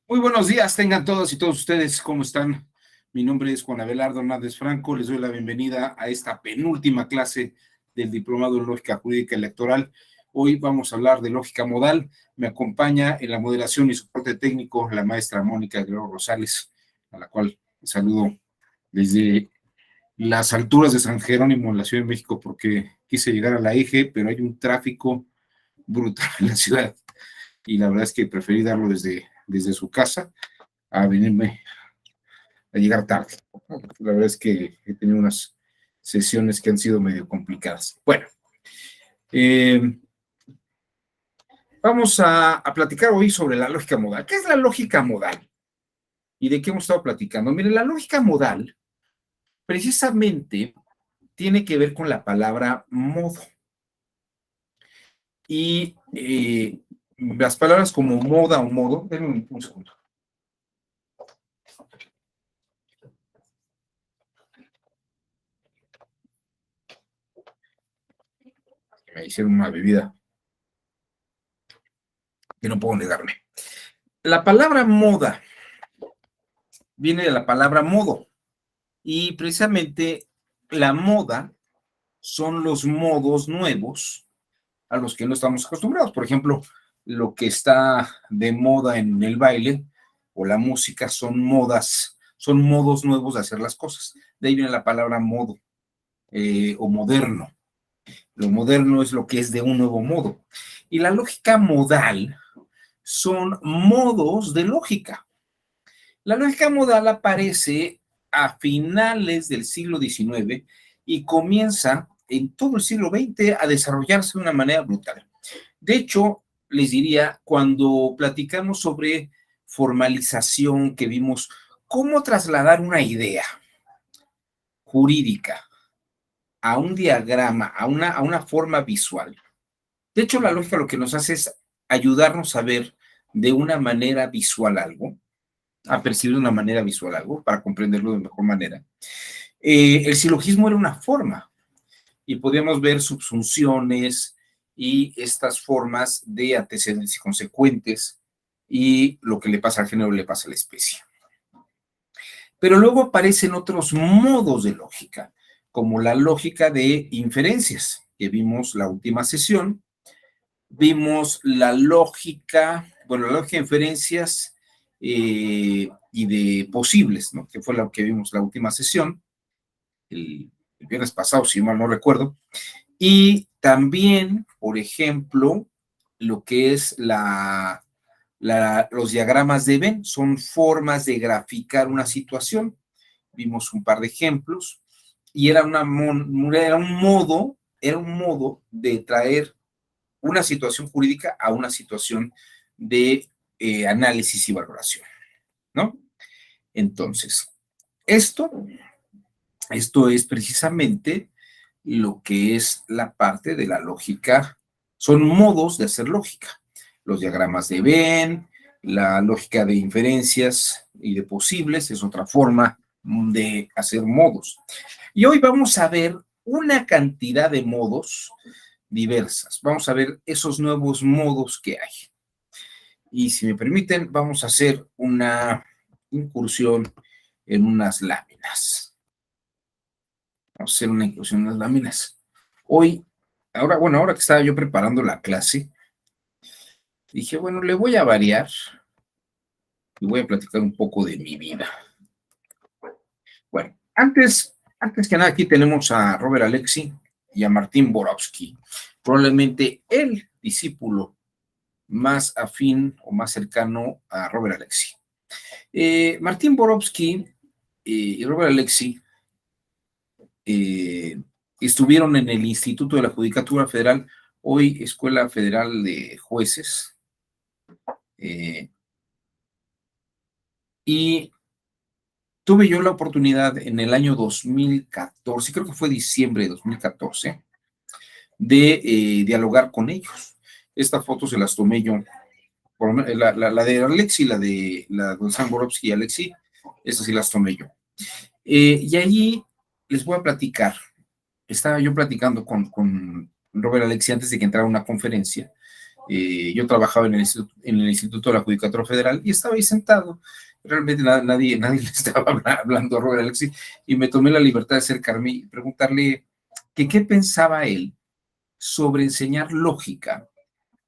Muy buenos días, tengan todos y todos ustedes, ¿cómo están? Mi nombre es Juan Abelardo Hernández Franco, les doy la bienvenida a esta penúltima clase del Diplomado en Lógica Jurídica Electoral. Hoy vamos a hablar de lógica modal. Me acompaña en la moderación y soporte técnico la maestra Mónica Guerrero Rosales, a la cual saludo desde las alturas de San Jerónimo en la Ciudad de México, porque quise llegar a la eje, pero hay un tráfico brutal en la ciudad y la verdad es que preferí darlo desde su casa a venirme a llegar tarde. La verdad es que he tenido unas sesiones que han sido medio complicadas. Bueno, eh, vamos a platicar hoy sobre la lógica modal. ¿Qué es la lógica modal? ¿Y de qué hemos estado platicando? Miren, la lógica modal precisamente tiene que ver con la palabra modo. Y las palabras como moda o modo, denme un segundo. Me hicieron una bebida que no puedo negarme. La palabra moda viene de la palabra modo y precisamente la moda son los modos nuevos a los que no estamos acostumbrados. Por ejemplo, lo que está de moda en el baile o la música son modas, son modos nuevos de hacer las cosas. De ahí viene la palabra modo o moderno. Lo moderno es lo que es de un nuevo modo. Y la lógica modal son modos de lógica. La lógica modal aparece a finales del siglo XIX y comienza en todo el siglo XX a desarrollarse de una manera brutal. De hecho, les diría, cuando platicamos sobre formalización, que vimos cómo trasladar una idea jurídica a un diagrama, a una forma visual. De hecho, la lógica lo que nos hace es ayudarnos a ver de una manera visual algo, a percibir de una manera visual algo, para comprenderlo de mejor manera. El silogismo era una forma, y podíamos ver subsunciones y estas formas de antecedentes y consecuentes, y lo que le pasa al género le pasa a la especie. Pero luego aparecen otros modos de lógica, como la lógica de inferencias, que vimos la última sesión. Vimos la lógica de inferencias y de posibles, ¿no? Que fue lo que vimos la última sesión, el viernes pasado, si mal no recuerdo. Y también, por ejemplo, lo que es los diagramas de Venn, son formas de graficar una situación. Vimos un par de ejemplos y era un modo de traer una situación jurídica a una situación de análisis y valoración, ¿no? Entonces, esto es precisamente lo que es la parte de la lógica, son modos de hacer lógica. Los diagramas de Venn, la lógica de inferencias y de posibles es otra forma de hacer modos. Y hoy vamos a ver una cantidad de modos diversas. Vamos a ver esos nuevos modos que hay. Y si me permiten, vamos a hacer una incursión en unas láminas. Vamos a hacer una incursión en las láminas. Hoy, ahora que estaba yo preparando la clase, dije, bueno, le voy a variar y voy a platicar un poco de mi vida. Bueno, antes que nada, aquí tenemos a Robert Alexi y a Martín Borowski, probablemente el discípulo más afín o más cercano a Robert Alexi. Martín Borowski y Robert Alexi estuvieron en el Instituto de la Judicatura Federal, hoy Escuela Federal de Jueces, y tuve yo la oportunidad en el año 2014, creo que fue diciembre de 2014, de dialogar con ellos. Estas fotos se las tomé yo, la de Alexi, la de San Borowski y Alexi, esas sí las tomé yo. Y allí les voy a platicar. Estaba yo platicando con Robert Alexi antes de que entrara a una conferencia Yo trabajaba en el Instituto de la Judicatura Federal y estaba ahí sentado. Realmente nadie le estaba hablando a Robert Alexi y me tomé la libertad de acercarme y preguntarle que qué pensaba él sobre enseñar lógica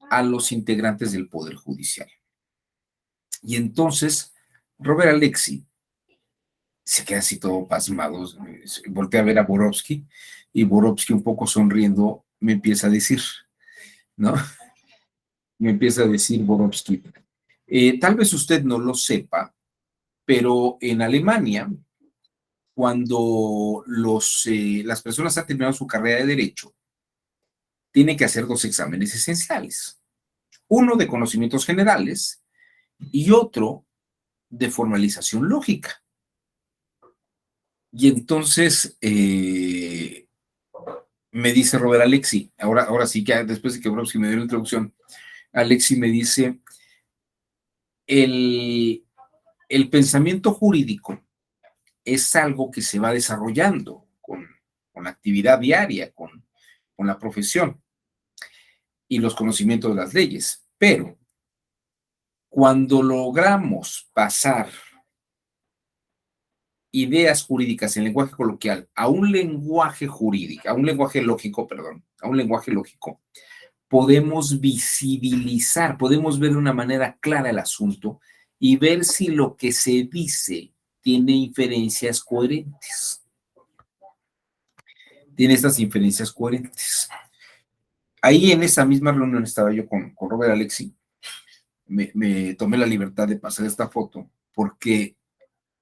a los integrantes del Poder Judicial. Y entonces Robert Alexi se queda así todo pasmado, voltea a ver a Borowski y Borowski un poco sonriendo me empieza a decir, ¿no? Me empieza a decir Borowski, tal vez usted no lo sepa, pero en Alemania, cuando las personas han terminado su carrera de derecho, tienen que hacer dos exámenes esenciales. Uno de conocimientos generales y otro de formalización lógica. Y entonces me dice Robert Alexi, ahora sí que después de que Borowski me dio la introducción, Alexi me dice, el, el pensamiento jurídico es algo que se va desarrollando con la actividad diaria, con la profesión y los conocimientos de las leyes. Pero cuando logramos pasar ideas jurídicas en lenguaje coloquial a un lenguaje jurídico, a un lenguaje lógico, perdón, a un lenguaje lógico, podemos visibilizar, podemos ver de una manera clara el asunto y ver si lo que se dice tiene inferencias coherentes. Tiene estas inferencias coherentes. Ahí en esa misma reunión estaba yo con Robert Alexi. Me tomé la libertad de pasar esta foto porque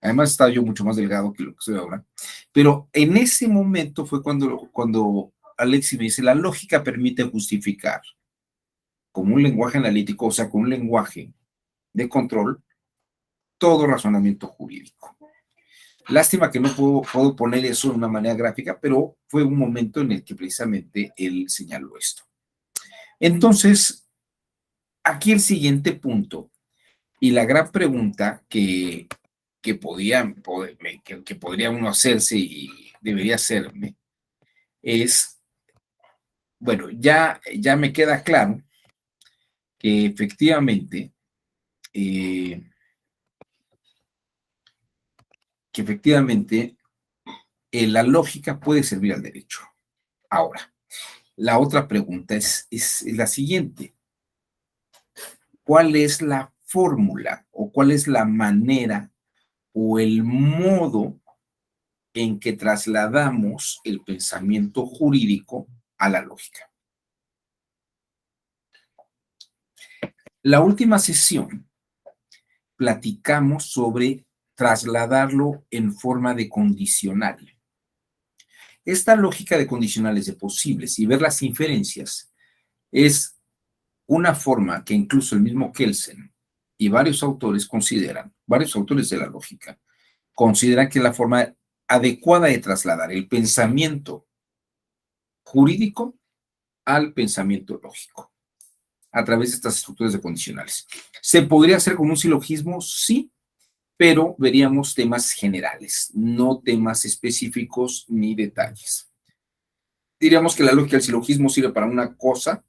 además estaba yo mucho más delgado que lo que soy ahora. Pero en ese momento fue cuando Alexi me dice, la lógica permite justificar como un lenguaje analítico, o sea, con un lenguaje de control, todo razonamiento jurídico. Lástima que no puedo poner eso de una manera gráfica, pero fue un momento en el que precisamente él señaló esto. Entonces, aquí el siguiente punto y la gran pregunta que podría uno hacerse y debería hacerme es, bueno, ya me queda claro que efectivamente, eh, la lógica puede servir al derecho. Ahora, la otra pregunta es la siguiente. ¿Cuál es la fórmula o cuál es la manera o el modo en que trasladamos el pensamiento jurídico a la lógica? La última sesión platicamos sobre trasladarlo en forma de condicional. Esta lógica de condicionales de posibles y ver las inferencias es una forma que incluso el mismo Kelsen y varios autores de la lógica, consideran que es la forma adecuada de trasladar el pensamiento jurídico al pensamiento lógico a través de estas estructuras de condicionales. ¿Se podría hacer con un silogismo? Sí, pero veríamos temas generales, no temas específicos ni detalles. Diríamos que la lógica del silogismo sirve para una cosa,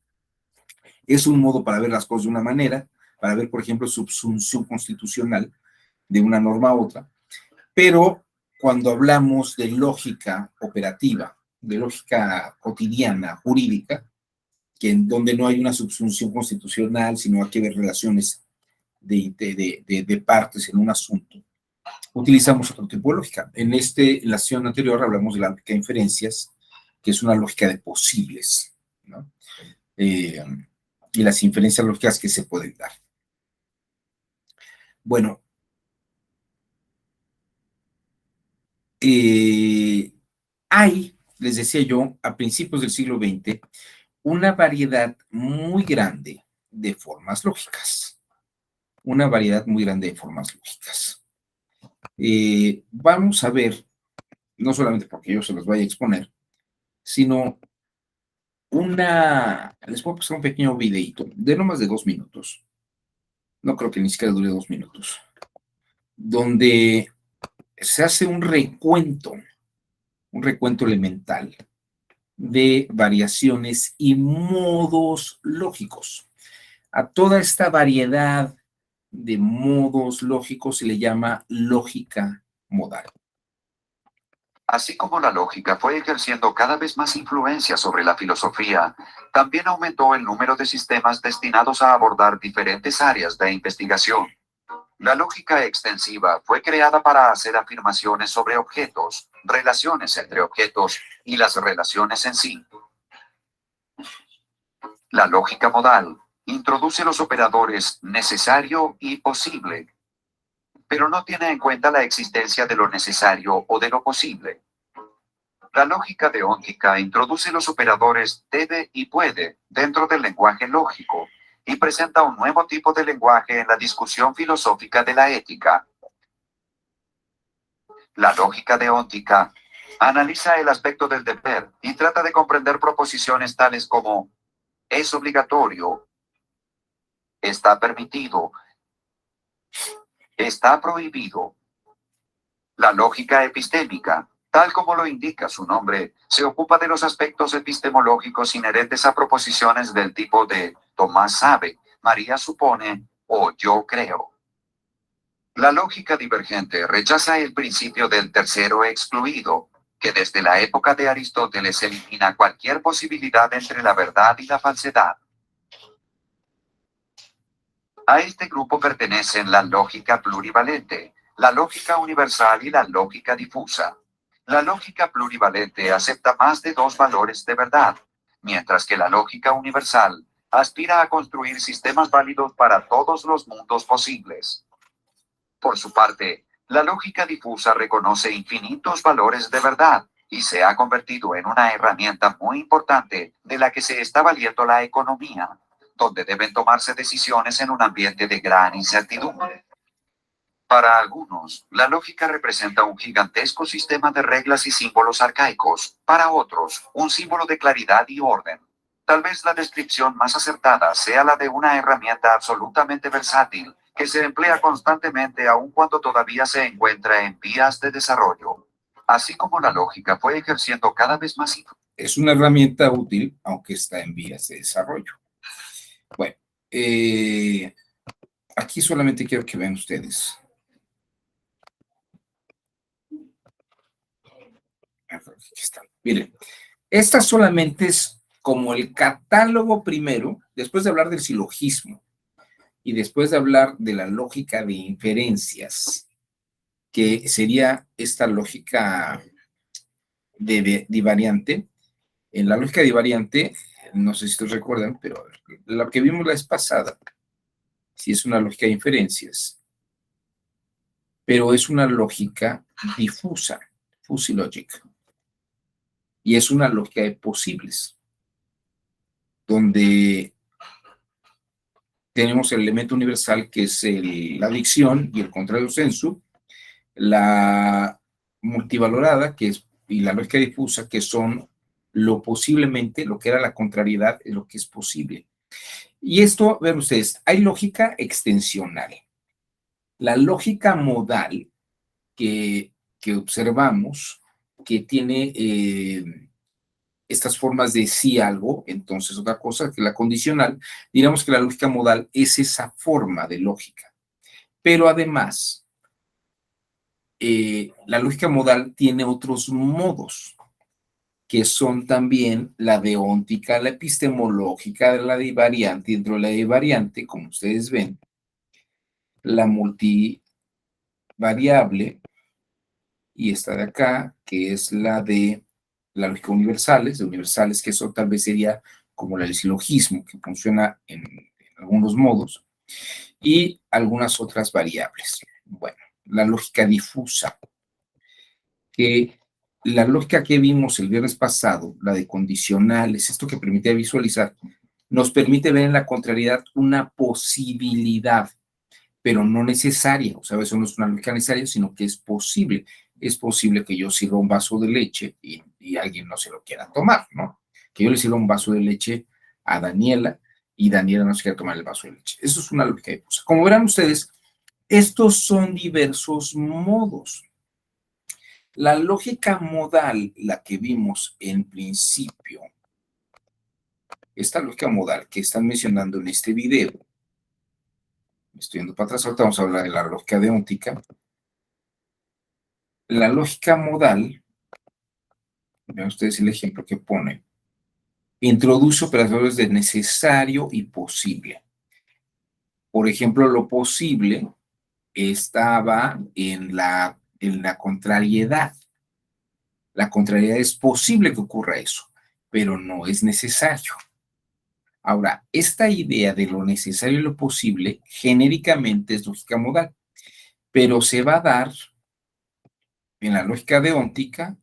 es un modo para ver las cosas de una manera, para ver, por ejemplo, subsunción constitucional de una norma a otra, pero cuando hablamos de lógica operativa, de lógica cotidiana, jurídica, que en donde no hay una subsunción constitucional, sino hay que ver relaciones de partes en un asunto, utilizamos otro tipo de lógica. En la sesión anterior hablamos de la lógica de inferencias, que es una lógica de posibles, ¿no? Y las inferencias lógicas que se pueden dar. Bueno, hay, les decía yo, a principios del siglo XX, una variedad muy grande de formas lógicas. Una variedad muy grande de formas lógicas. Vamos a ver, no solamente porque yo se los vaya a exponer, sino les puedo pasar un pequeño videito de no más de 2 minutos. No creo que ni siquiera dure 2 minutos. Donde se hace un recuento elemental de variaciones y modos lógicos. A toda esta variedad de modos lógicos se le llama lógica modal. Así como la lógica fue ejerciendo cada vez más influencia sobre la filosofía, también aumentó el número de sistemas destinados a abordar diferentes áreas de investigación. La lógica extensiva fue creada para hacer afirmaciones sobre objetos, relaciones entre objetos y las relaciones en sí. La lógica modal introduce los operadores necesario y posible, pero no tiene en cuenta la existencia de lo necesario o de lo posible. La lógica deóntica introduce los operadores debe y puede dentro del lenguaje lógico y presenta un nuevo tipo de lenguaje en la discusión filosófica de la ética. La lógica deóntica analiza el aspecto del deber y trata de comprender proposiciones tales como es obligatorio, está permitido, está prohibido. La lógica epistémica, tal como lo indica su nombre, se ocupa de los aspectos epistemológicos inherentes a proposiciones del tipo de Tomás sabe, María supone o yo creo. La lógica divergente rechaza el principio del tercero excluido, que desde la época de Aristóteles elimina cualquier posibilidad entre la verdad y la falsedad. A este grupo pertenecen la lógica plurivalente, la lógica universal y la lógica difusa. La lógica plurivalente acepta más de dos valores de verdad, mientras que la lógica universal aspira a construir sistemas válidos para todos los mundos posibles. Por su parte, la lógica difusa reconoce infinitos valores de verdad y se ha convertido en una herramienta muy importante de la que se está valiendo la economía, donde deben tomarse decisiones en un ambiente de gran incertidumbre. Para algunos, la lógica representa un gigantesco sistema de reglas y símbolos arcaicos, para otros, un símbolo de claridad y orden. Tal vez la descripción más acertada sea la de una herramienta absolutamente versátil, que se emplea constantemente aun cuando todavía se encuentra en vías de desarrollo. Así como la lógica fue ejerciendo cada vez más influencia. Es una herramienta útil, aunque está en vías de desarrollo. Bueno, aquí solamente quiero que vean ustedes. Aquí está. Miren, esta solamente es como el catálogo primero, después de hablar del silogismo y después de hablar de la lógica de inferencias, que sería esta lógica de divariante. En la lógica divariante, no sé si ustedes recuerdan, pero lo que vimos la vez pasada, sí es una lógica de inferencias, pero es una lógica difusa, fuzzy logic, y es una lógica de posibles, donde tenemos el elemento universal que es la adicción y el contrario sensu, la multivalorada que es, y la lógica difusa, que son lo posiblemente, lo que era la contrariedad, es lo que es posible. Y esto, vean ustedes, hay lógica extensional. La lógica modal que observamos, que tiene estas formas de sí algo, entonces otra cosa que la condicional, diríamos que la lógica modal es esa forma de lógica. Pero además, la lógica modal tiene otros modos, que son también la deóntica, la epistemológica, la divariante, y dentro de la divariante, como ustedes ven, la multivariable, y esta de acá, que es la de la lógica universales, que eso tal vez sería como el silogismo, que funciona en algunos modos, y algunas otras variables. Bueno, la lógica difusa, que la lógica que vimos el viernes pasado, la de condicionales, esto que permite visualizar, nos permite ver en la contrariedad una posibilidad, pero no necesaria. O sea, eso no es una lógica necesaria, sino que es posible. Es posible que yo sirva un vaso de leche y alguien no se lo quiera tomar, ¿no? Que yo le sirva un vaso de leche a Daniela y Daniela no se quiera tomar el vaso de leche. Eso es una lógica difusa. Como verán ustedes, estos son diversos modos. La lógica modal, la que vimos en principio, esta lógica modal que están mencionando en este video, Estoy yendo para atrás, ahorita vamos a hablar de la lógica deóntica. La lógica modal, vean ustedes el ejemplo que pone, introduce operadores de necesario y posible. Por ejemplo, lo posible estaba en la contrariedad. La contrariedad es posible que ocurra eso, pero no es necesario. Ahora, esta idea de lo necesario y lo posible genéricamente es lógica modal, pero se va a dar en la lógica deóntica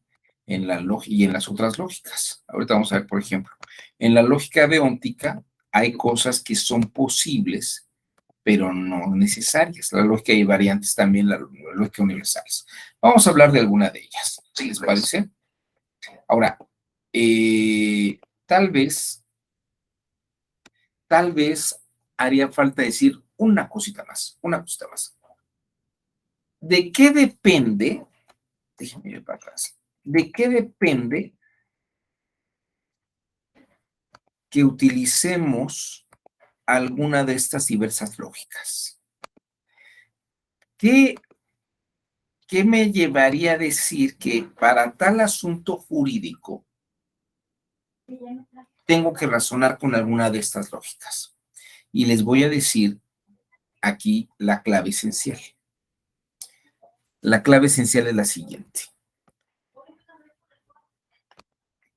y en las otras lógicas. Ahorita vamos a ver, por ejemplo, en la lógica deóntica hay cosas que son posibles, pero no necesarias. La lógica y variantes también, la lógica universales. Vamos a hablar de alguna de ellas. ¿Sí les parece? Ahora, tal vez haría falta decir una cosita más, una cosita más. ¿De qué depende? Déjenme ir para atrás. ¿De qué depende que utilicemos alguna de estas diversas lógicas? ¿Qué me llevaría a decir que para tal asunto jurídico tengo que razonar con alguna de estas lógicas? Y les voy a decir aquí la clave esencial. La clave esencial es la siguiente.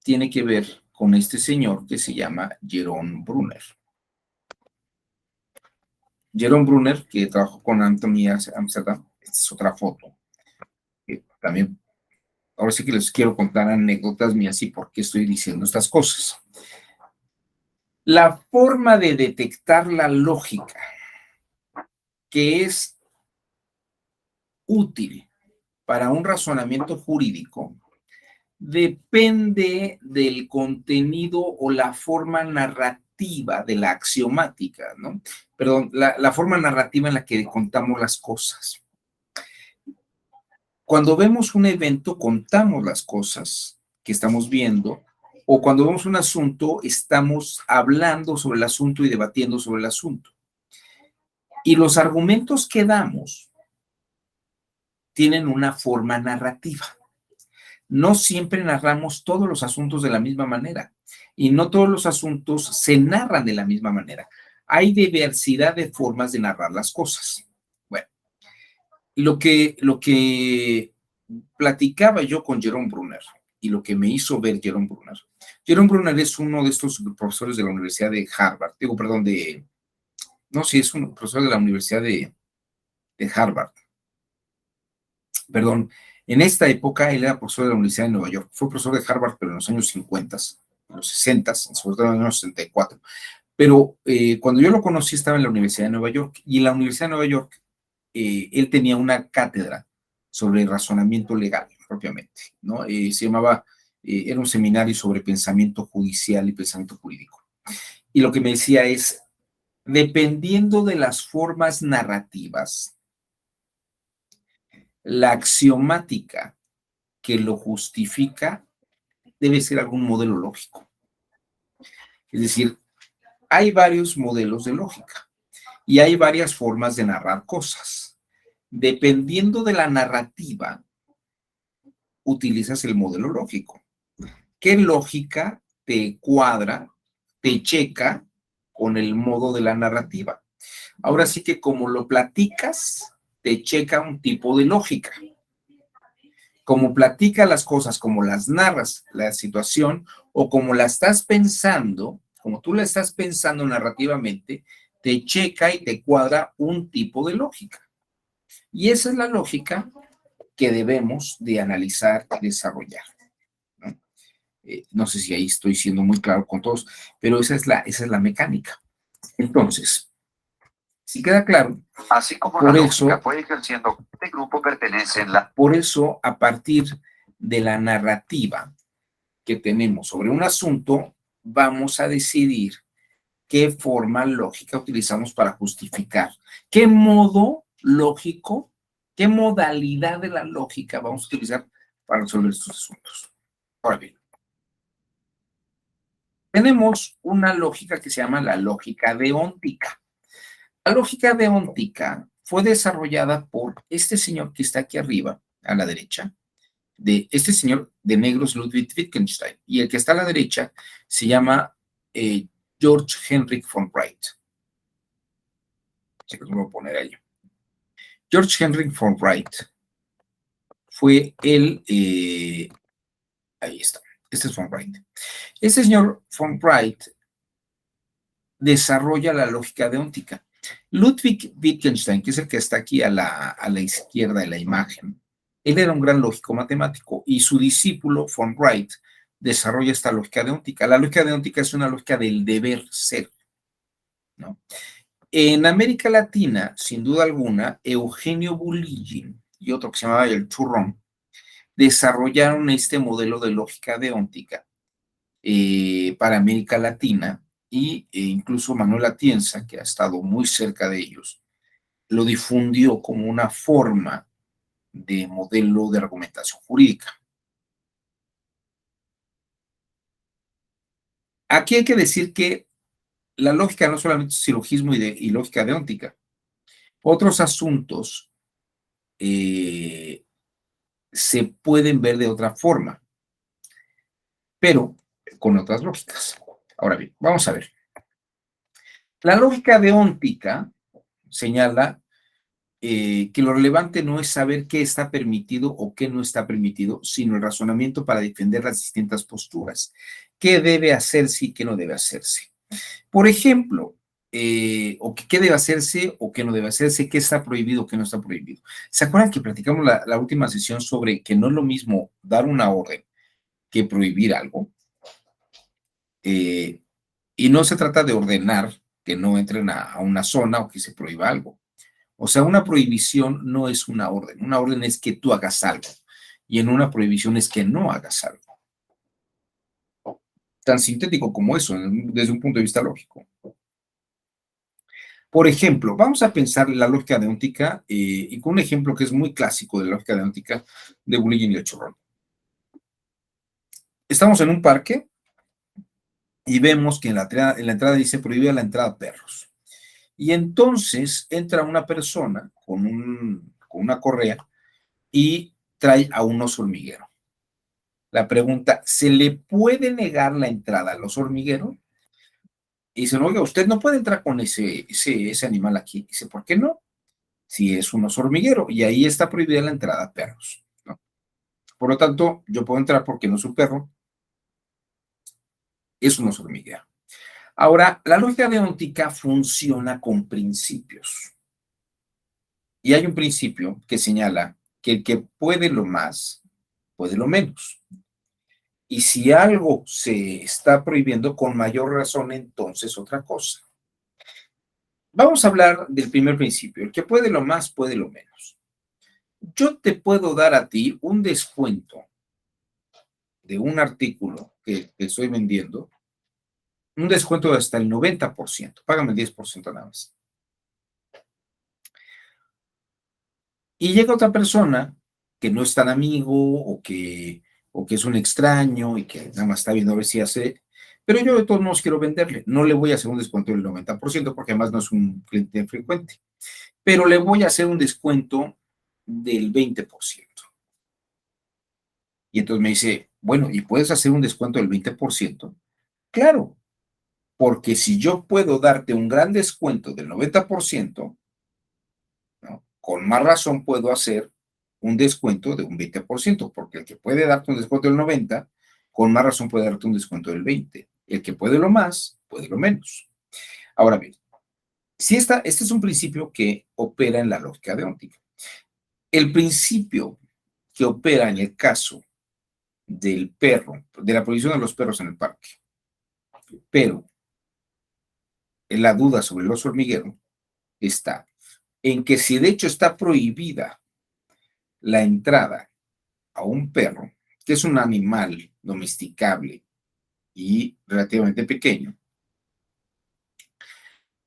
Tiene que ver con este señor que se llama Jerome Brunner. Jerome Brunner, que trabajó con Anthony Amsterdam, esta es otra foto. También, ahora sí que les quiero contar anécdotas mías y por qué estoy diciendo estas cosas. La forma de detectar la lógica que es útil para un razonamiento jurídico depende del contenido o la forma narrativa de la axiomática, ¿no? Perdón, la forma narrativa en la que contamos las cosas. Cuando vemos un evento, contamos las cosas que estamos viendo, o cuando vemos un asunto, estamos hablando sobre el asunto y debatiendo sobre el asunto. Y los argumentos que damos tienen una forma narrativa. No siempre narramos todos los asuntos de la misma manera y no todos los asuntos se narran de la misma manera. Hay diversidad de formas de narrar las cosas. Bueno, lo que platicaba yo con Jerome Brunner y lo que me hizo ver Jerome Brunner es uno de estos profesores de la Universidad de Harvard, es un profesor de la Universidad de Harvard, perdón. En esta época él era profesor de la Universidad de Nueva York, fue profesor de Harvard, pero en los años 50, en los 60, sobre todo en los años 64. Pero cuando yo lo conocí estaba en la Universidad de Nueva York, y en la Universidad de Nueva York él tenía una cátedra sobre razonamiento legal, propiamente, ¿no? Se llamaba, era un seminario sobre pensamiento judicial y pensamiento jurídico. Y lo que me decía es, dependiendo de las formas narrativas, la axiomática que lo justifica debe ser algún modelo lógico. Es decir, hay varios modelos de lógica y hay varias formas de narrar cosas. Dependiendo de la narrativa, utilizas el modelo lógico. ¿Qué lógica te cuadra, te checa con el modo de la narrativa? Ahora sí que como lo platicas, te checa un tipo de lógica. Como platica las cosas, como las narras, la situación, o como la estás pensando, como tú la estás pensando narrativamente, te checa y te cuadra un tipo de lógica. Y esa es la lógica que debemos de analizar y desarrollar, ¿no? No sé si ahí estoy siendo muy claro con todos, pero esa es la mecánica. Entonces, si queda claro, así como la lógica fue ejerciendo, este grupo pertenece en la... Por eso, a partir de la narrativa que tenemos sobre un asunto, vamos a decidir qué forma lógica utilizamos para justificar, qué modo lógico, qué modalidad de la lógica vamos a utilizar para resolver estos asuntos. Ahora bien, tenemos una lógica que se llama la lógica deóntica. La lógica deóntica fue desarrollada por este señor que está aquí arriba, a la derecha, de este señor de negros, Ludwig Wittgenstein, y el que está a la derecha se llama George Henrik von Wright. Se lo voy a poner ahí. George Henrik von Wright fue ahí está, este es von Wright. Este señor von Wright desarrolla la lógica deóntica. Ludwig Wittgenstein, que es el que está aquí a la izquierda de la imagen, él era un gran lógico matemático y su discípulo von Wright desarrolla esta lógica deóntica. La lógica deóntica es una lógica del deber ser, ¿no? En América Latina, sin duda alguna, Eugenio Bulligin y otro que se llamaba el Churrón desarrollaron este modelo de lógica deóntica para América Latina e incluso Manuel Atienza, que ha estado muy cerca de ellos, lo difundió como una forma de modelo de argumentación jurídica. Aquí hay que decir que la lógica no solamente es silogismo y lógica deóntica. Otros asuntos se pueden ver de otra forma, pero con otras lógicas. Ahora bien, vamos a ver. La lógica deóntica señala que lo relevante no es saber qué está permitido o qué no está permitido, sino el razonamiento para defender las distintas posturas. ¿Qué debe hacerse y qué no debe hacerse? Por ejemplo, o qué debe hacerse o qué no debe hacerse, qué está prohibido o qué no está prohibido. ¿Se acuerdan que platicamos la última sesión sobre que no es lo mismo dar una orden que prohibir algo? Y no se trata de ordenar que no entren a una zona o que se prohíba algo. O sea, una prohibición no es una orden. Una orden es que tú hagas algo. Y en una prohibición es que no hagas algo. Tan sintético como eso, desde un punto de vista lógico. Por ejemplo, vamos a pensar la lógica deóntica y con un ejemplo que es muy clásico de la lógica deóntica de Bulligin y el Churrón. Estamos en un parque y vemos que en la entrada dice prohibida la entrada a perros. Y entonces entra una persona con una correa y trae a un oso hormiguero. La pregunta, ¿se le puede negar la entrada al oso hormiguero? Y dicen, oiga, usted no puede entrar con ese animal aquí. Dice, ¿por qué no? Si es un oso hormiguero y ahí está prohibida la entrada a perros, ¿no? Por lo tanto, yo puedo entrar porque no es un perro, es un oso hormiguero. Ahora, la lógica deóntica funciona con principios. Y hay un principio que señala que el que puede lo más, puede lo menos. Y si algo se está prohibiendo con mayor razón, entonces otra cosa. Vamos a hablar del primer principio. El que puede lo más, puede lo menos. Yo te puedo dar a ti un descuento de un artículo que estoy vendiendo, un descuento de hasta el 90%. Págame el 10% nada más. Y llega otra persona que no es tan amigo o que es un extraño y que nada más está viendo a ver si hace, pero yo de todos modos quiero venderle. No le voy a hacer un descuento del 90% porque además no es un cliente frecuente, pero le voy a hacer un descuento del 20%. Y entonces me dice, bueno, ¿y puedes hacer un descuento del 20%? Claro, porque si yo puedo darte un gran descuento del 90%, ¿no? Con más razón puedo hacer un descuento de un 20%, porque el que puede darte un descuento del 90%, con más razón puede darte un descuento del 20%. El que puede lo más, puede lo menos. Ahora bien, si este es un principio que opera en la lógica deóntica. El principio que opera en el caso del perro, de la prohibición de los perros en el parque, pero en la duda sobre el oso hormiguero está en que si de hecho está prohibida la entrada a un perro, que es un animal domesticable y relativamente pequeño,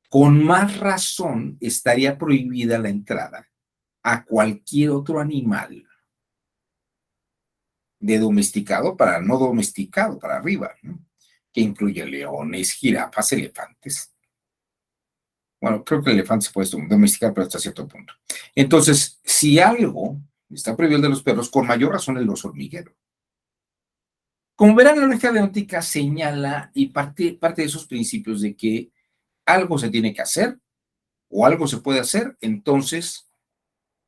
con más razón estaría prohibida la entrada a cualquier otro animal de domesticado para no domesticado, para arriba, ¿no? Que incluye leones, jirafas, elefantes. Bueno, creo que el elefante se puede domesticar, pero hasta cierto punto. Entonces, si algo está prohibido el de los perros, con mayor razón el oso hormiguero. Como verán, la lógica deóntica señala y parte de esos principios de que algo se tiene que hacer o algo se puede hacer, entonces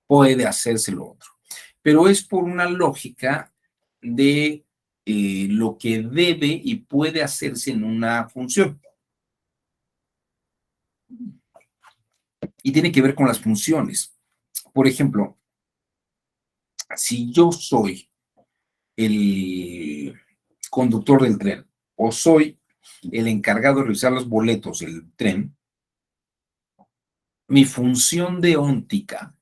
puede hacerse lo otro. Pero es por una lógica de lo que debe y puede hacerse en una función. Y tiene que ver con las funciones. Por ejemplo, si yo soy el conductor del tren o soy el encargado de revisar los boletos del tren, mi función deóntica,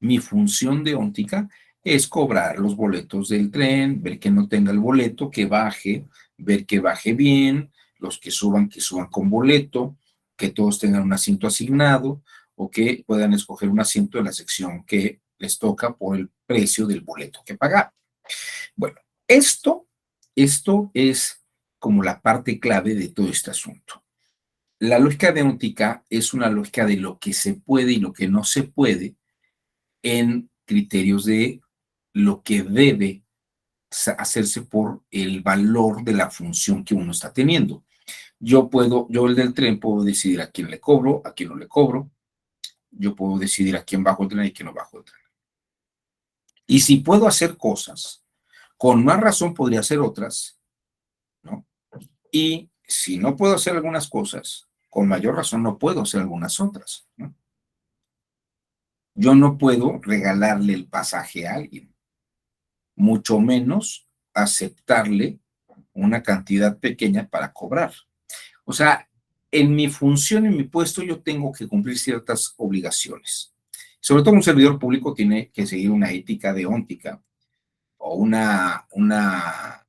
mi función deóntica es cobrar los boletos del tren, ver que no tenga el boleto, que baje, ver que baje bien, los que suban con boleto, que todos tengan un asiento asignado o que puedan escoger un asiento en la sección que les toca por el precio del boleto que pagar. Bueno, esto es como la parte clave de todo este asunto. La lógica deóntica es una lógica de lo que se puede y lo que no se puede en criterios de lo que debe hacerse por el valor de la función que uno está teniendo. Yo el del tren puedo decidir a quién le cobro, a quién no le cobro. Yo puedo decidir a quién bajo el tren y a quién no bajo el tren. Y si puedo hacer cosas, con más razón podría hacer otras, ¿no? Y si no puedo hacer algunas cosas, con mayor razón no puedo hacer algunas otras, ¿no? Yo no puedo regalarle el pasaje a alguien, mucho menos aceptarle una cantidad pequeña para cobrar. O sea, en mi función, en mi puesto, yo tengo que cumplir ciertas obligaciones. Sobre todo un servidor público tiene que seguir una ética deóntica o una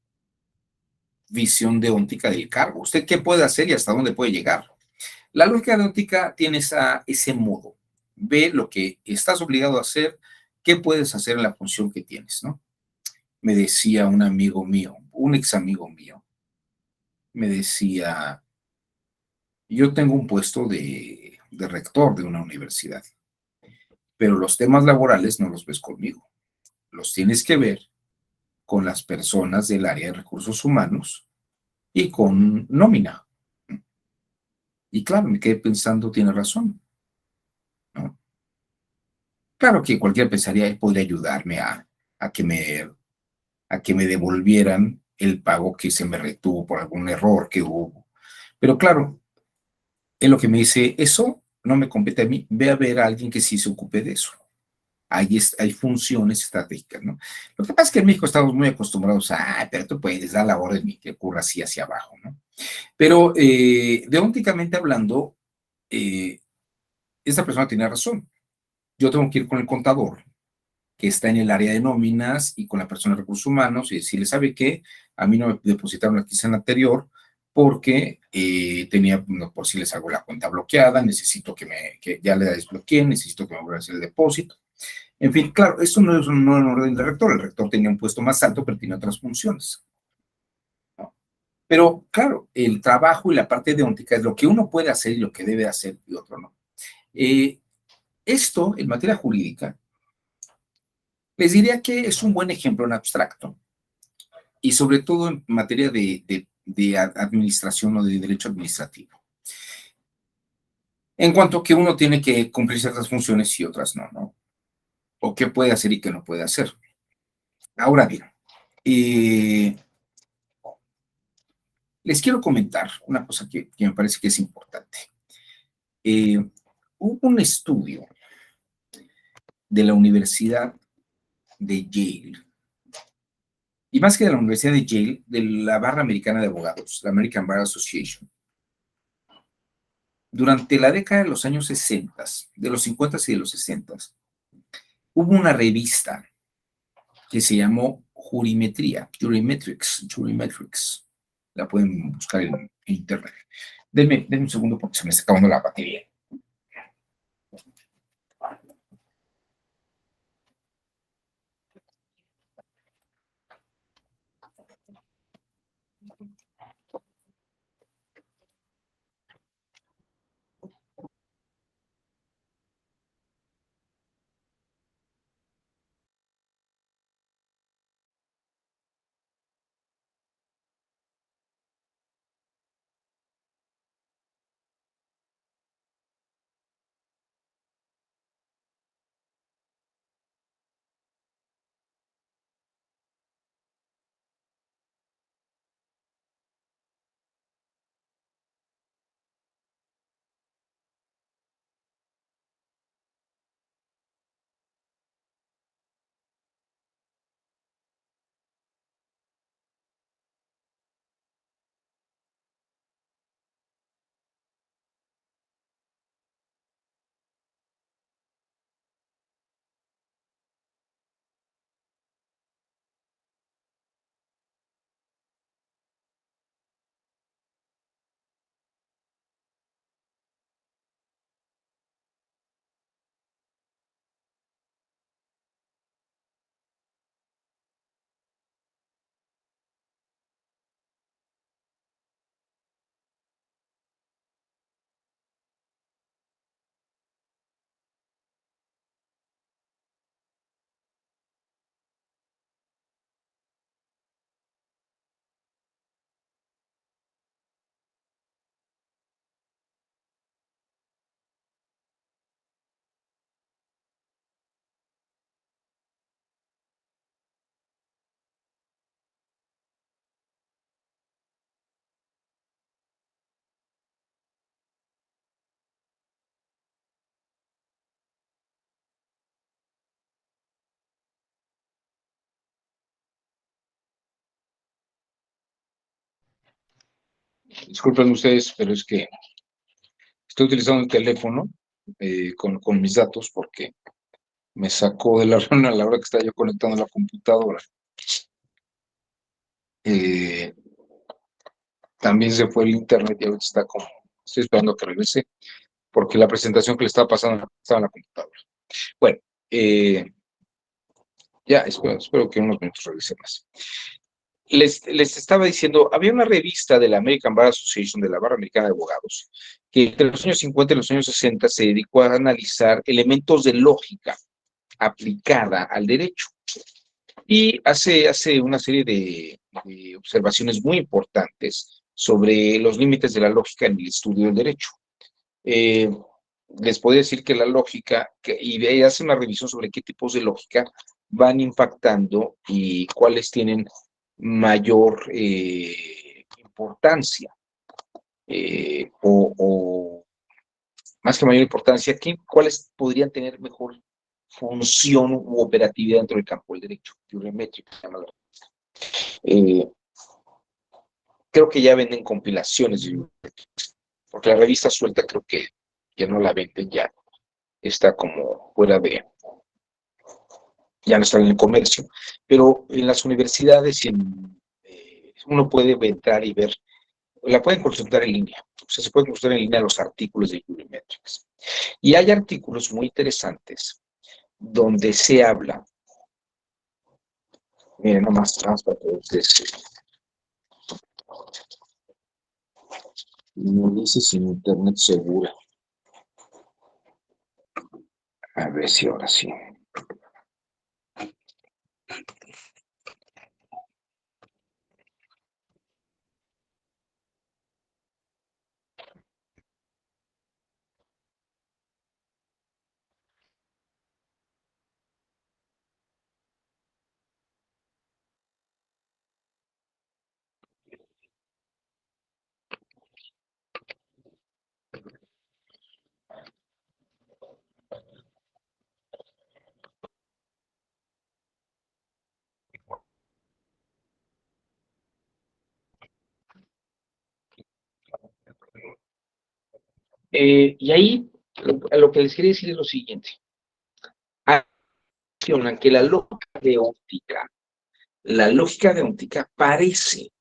visión deóntica del cargo. ¿Usted qué puede hacer y hasta dónde puede llegar? La lógica deóntica tiene ese modo. Ve lo que estás obligado a hacer, qué puedes hacer en la función que tienes, ¿no? Me decía un amigo mío, un ex amigo mío, me decía, yo tengo un puesto de rector de una universidad, pero los temas laborales no los ves conmigo, los tienes que ver con las personas del área de recursos humanos y con nómina. Y claro, me quedé pensando, tiene razón, ¿no? Claro que cualquier pensaría podría ayudarme a, que me, a que me devolvieran el pago que se me retuvo por algún error que hubo. Pero claro, en lo que me dice, eso no me compete a mí, ve a ver a alguien que sí se ocupe de eso. Hay funciones estratégicas, ¿no? Lo que pasa es que en México estamos muy acostumbrados a, pero tú puedes dar la orden y que ocurra así hacia abajo, ¿no? Pero deónticamente hablando, eh, esta persona tiene razón. Yo tengo que ir con el contador, que está en el área de nóminas, y con la persona de recursos humanos, y decirle, ¿sabe qué? A mí no me depositaron la quincena anterior porque tenía, no, por si les hago la cuenta bloqueada, necesito que ya le desbloqueen, necesito que me vuelvan a hacer el depósito. En fin, claro, esto no es un orden del rector. El rector tenía un puesto más alto, pero tiene otras funciones, ¿no? Pero claro, el trabajo y la parte deóntica es lo que uno puede hacer y lo que debe hacer y otro no. Eh, Esto, en materia jurídica, les diría que es un buen ejemplo en abstracto y sobre todo en materia de administración o de derecho administrativo. En cuanto a que uno tiene que cumplir ciertas funciones y otras no, ¿no? O qué puede hacer y qué no puede hacer. Ahora bien, eh, les quiero comentar una cosa que me parece que es importante. Eh, Hubo un estudio de la Universidad de Yale, y más que de la Universidad de Yale, de la barra americana de abogados, la American Bar Association. Durante la década de los años 60, de los 50 y de los 60, hubo una revista que se llamó Jurimetría, Jurimetrics. La pueden buscar en internet. Denme un segundo porque se me está acabando la batería. Disculpen ustedes, pero es que estoy utilizando el teléfono con mis datos porque me sacó de la reunión a la hora que estaba yo conectando la computadora. También se fue el internet y ahorita está como, estoy esperando que regrese, porque la presentación que le estaba pasando estaba en la computadora. Bueno, ya, espero que en unos minutos regrese más. Les estaba diciendo, había una revista de la American Bar Association, de la Barra Americana de Abogados, que entre los años 50 y los años 60 se dedicó a analizar elementos de lógica aplicada al derecho. Y hace una serie de observaciones muy importantes sobre los límites de la lógica en el estudio del derecho. Eh, Les podría decir que la lógica, y de ahí hace una revisión sobre qué tipos de lógica van impactando y cuáles tienen mayor importancia, o más que mayor importancia, cuáles podrían tener mejor función u operatividad dentro del campo del derecho, Métrico, se llama. Eh, Creo que ya venden compilaciones, porque la revista suelta creo que ya no la venden, ya está como fuera de, ya no está en el comercio, pero en las universidades uno puede entrar y ver, la pueden consultar en línea, o sea, se pueden consultar en línea los artículos de Metrics. Y hay artículos muy interesantes donde se habla, miren, nomás para que ustedes, no dice sin internet segura. A ver si ahora sí. Y ahí lo que les quería decir es lo siguiente. Afirman que la lógica deóntica parece,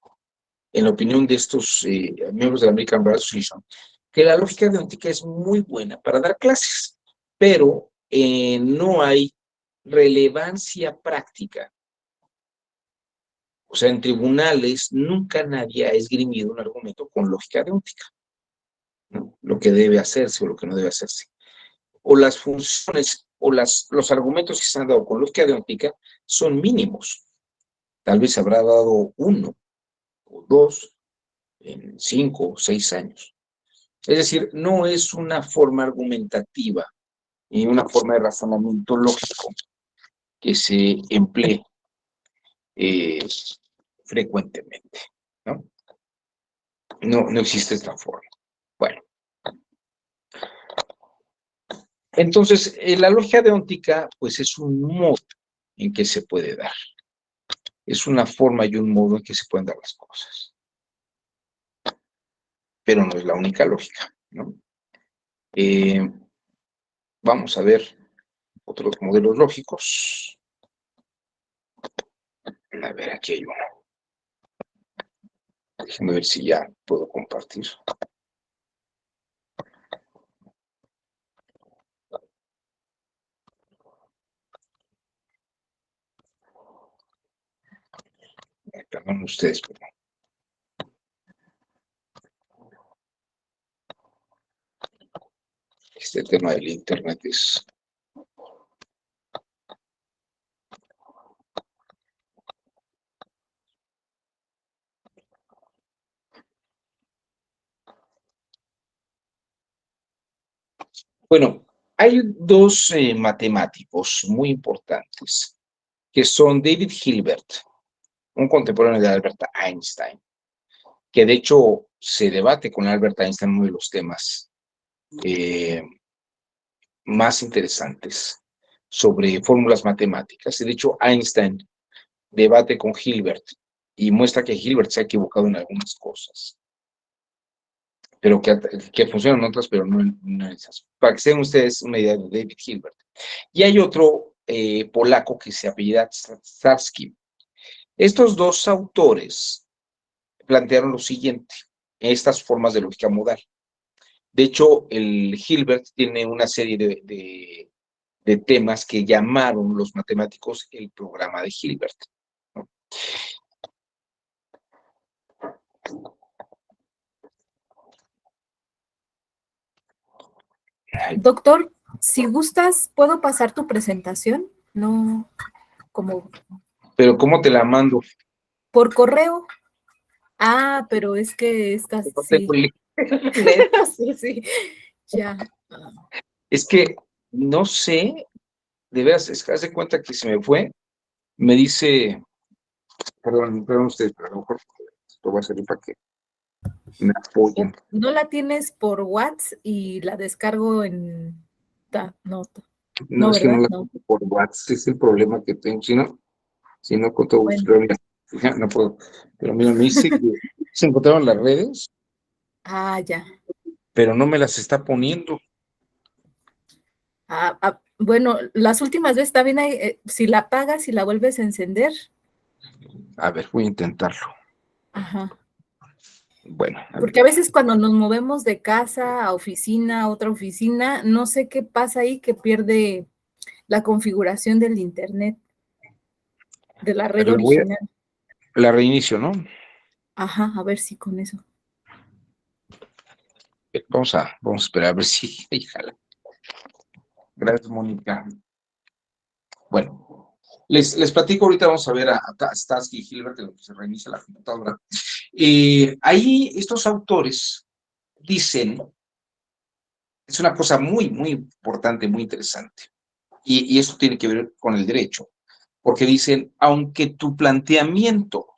en la opinión de estos miembros de la American Bar Association, que la lógica deóntica es muy buena para dar clases, pero no hay relevancia práctica. O sea, en tribunales nunca nadie ha esgrimido un argumento con lógica deóntica, ¿no? Lo que debe hacerse o lo que no debe hacerse. O las funciones o los argumentos que se han dado con lógica deóntica son mínimos. Tal vez habrá dado uno o dos en 5 o 6 años. Es decir, no es una forma argumentativa y una forma de razonamiento lógico que se emplee eh, frecuentemente, ¿no? No existe esta forma. Bueno, entonces, la lógica deóntica, pues es un modo en que se puede dar. Es una forma y un modo en que se pueden dar las cosas. Pero no es la única lógica, ¿no? Vamos a ver otros modelos lógicos. A ver, aquí hay uno. Déjenme ver si ya puedo compartir. Perdón ustedes, pero este tema del internet es... Bueno, hay dos matemáticos muy importantes, que son David Hilbert, un contemporáneo de Albert Einstein, que de hecho se debate con Albert Einstein uno de los temas más interesantes sobre fórmulas matemáticas. Y de hecho Einstein debate con Hilbert y muestra que Hilbert se ha equivocado en algunas cosas. pero que funcionan otras, pero no en esas. Para que se den ustedes una idea de David Hilbert. Y hay otro polaco que se apellida Starsky. Estos dos autores plantearon lo siguiente, estas formas de lógica modal. De hecho, el Hilbert tiene una serie de temas que llamaron los matemáticos el programa de Hilbert, ¿no? Doctor, si gustas, ¿puedo pasar tu presentación? No, como Pero ¿cómo te la mando? por correo. Ah, pero es que estas, No tengo sí. link. Sí, sí, ya. Es que no sé, de veras, es que haz de cuenta que se me fue, me dice, perdón usted, pero a lo mejor esto va a servir para que me apoyen. ¿No la tienes por WhatsApp y la descargo en... No, No, no, es que no ¿verdad? la No. tengo por WhatsApp, es el problema que tengo, si no con todo gusto, Bueno. pero mira, ya, no puedo, pero mira, me dice que se encontraron las redes, Ah, ya. pero no me las está poniendo. Bueno, las últimas veces también hay, si la apagas y la vuelves a encender. A ver, voy a intentarlo. Ajá. Bueno, a ver. Porque a veces cuando nos movemos de casa a oficina, a otra oficina, no sé qué pasa ahí que pierde la configuración del internet, de la A red ver, original. la reinicio, ¿no? Ajá, a ver si con eso. Vamos a esperar a ver si, híjala. Gracias, Mónica. Bueno, les platico ahorita, vamos a ver a Starsky y Hilbert, que se reinicia la computadora. Ahí estos autores dicen, es una cosa muy, muy importante, muy interesante, y esto tiene que ver con el derecho, porque dicen, aunque tu planteamiento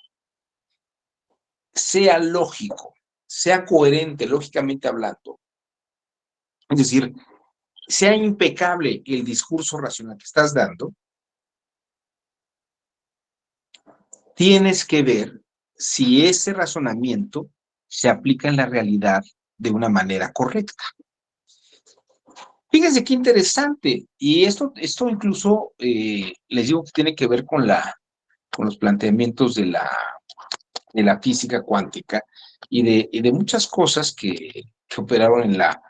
sea lógico, sea coherente, lógicamente hablando, es decir, sea impecable el discurso racional que estás dando, tienes que ver si ese razonamiento se aplica en la realidad de una manera correcta. Fíjense qué interesante, y esto incluso les digo que tiene que ver con los planteamientos de la física cuántica y de muchas cosas que operaron en la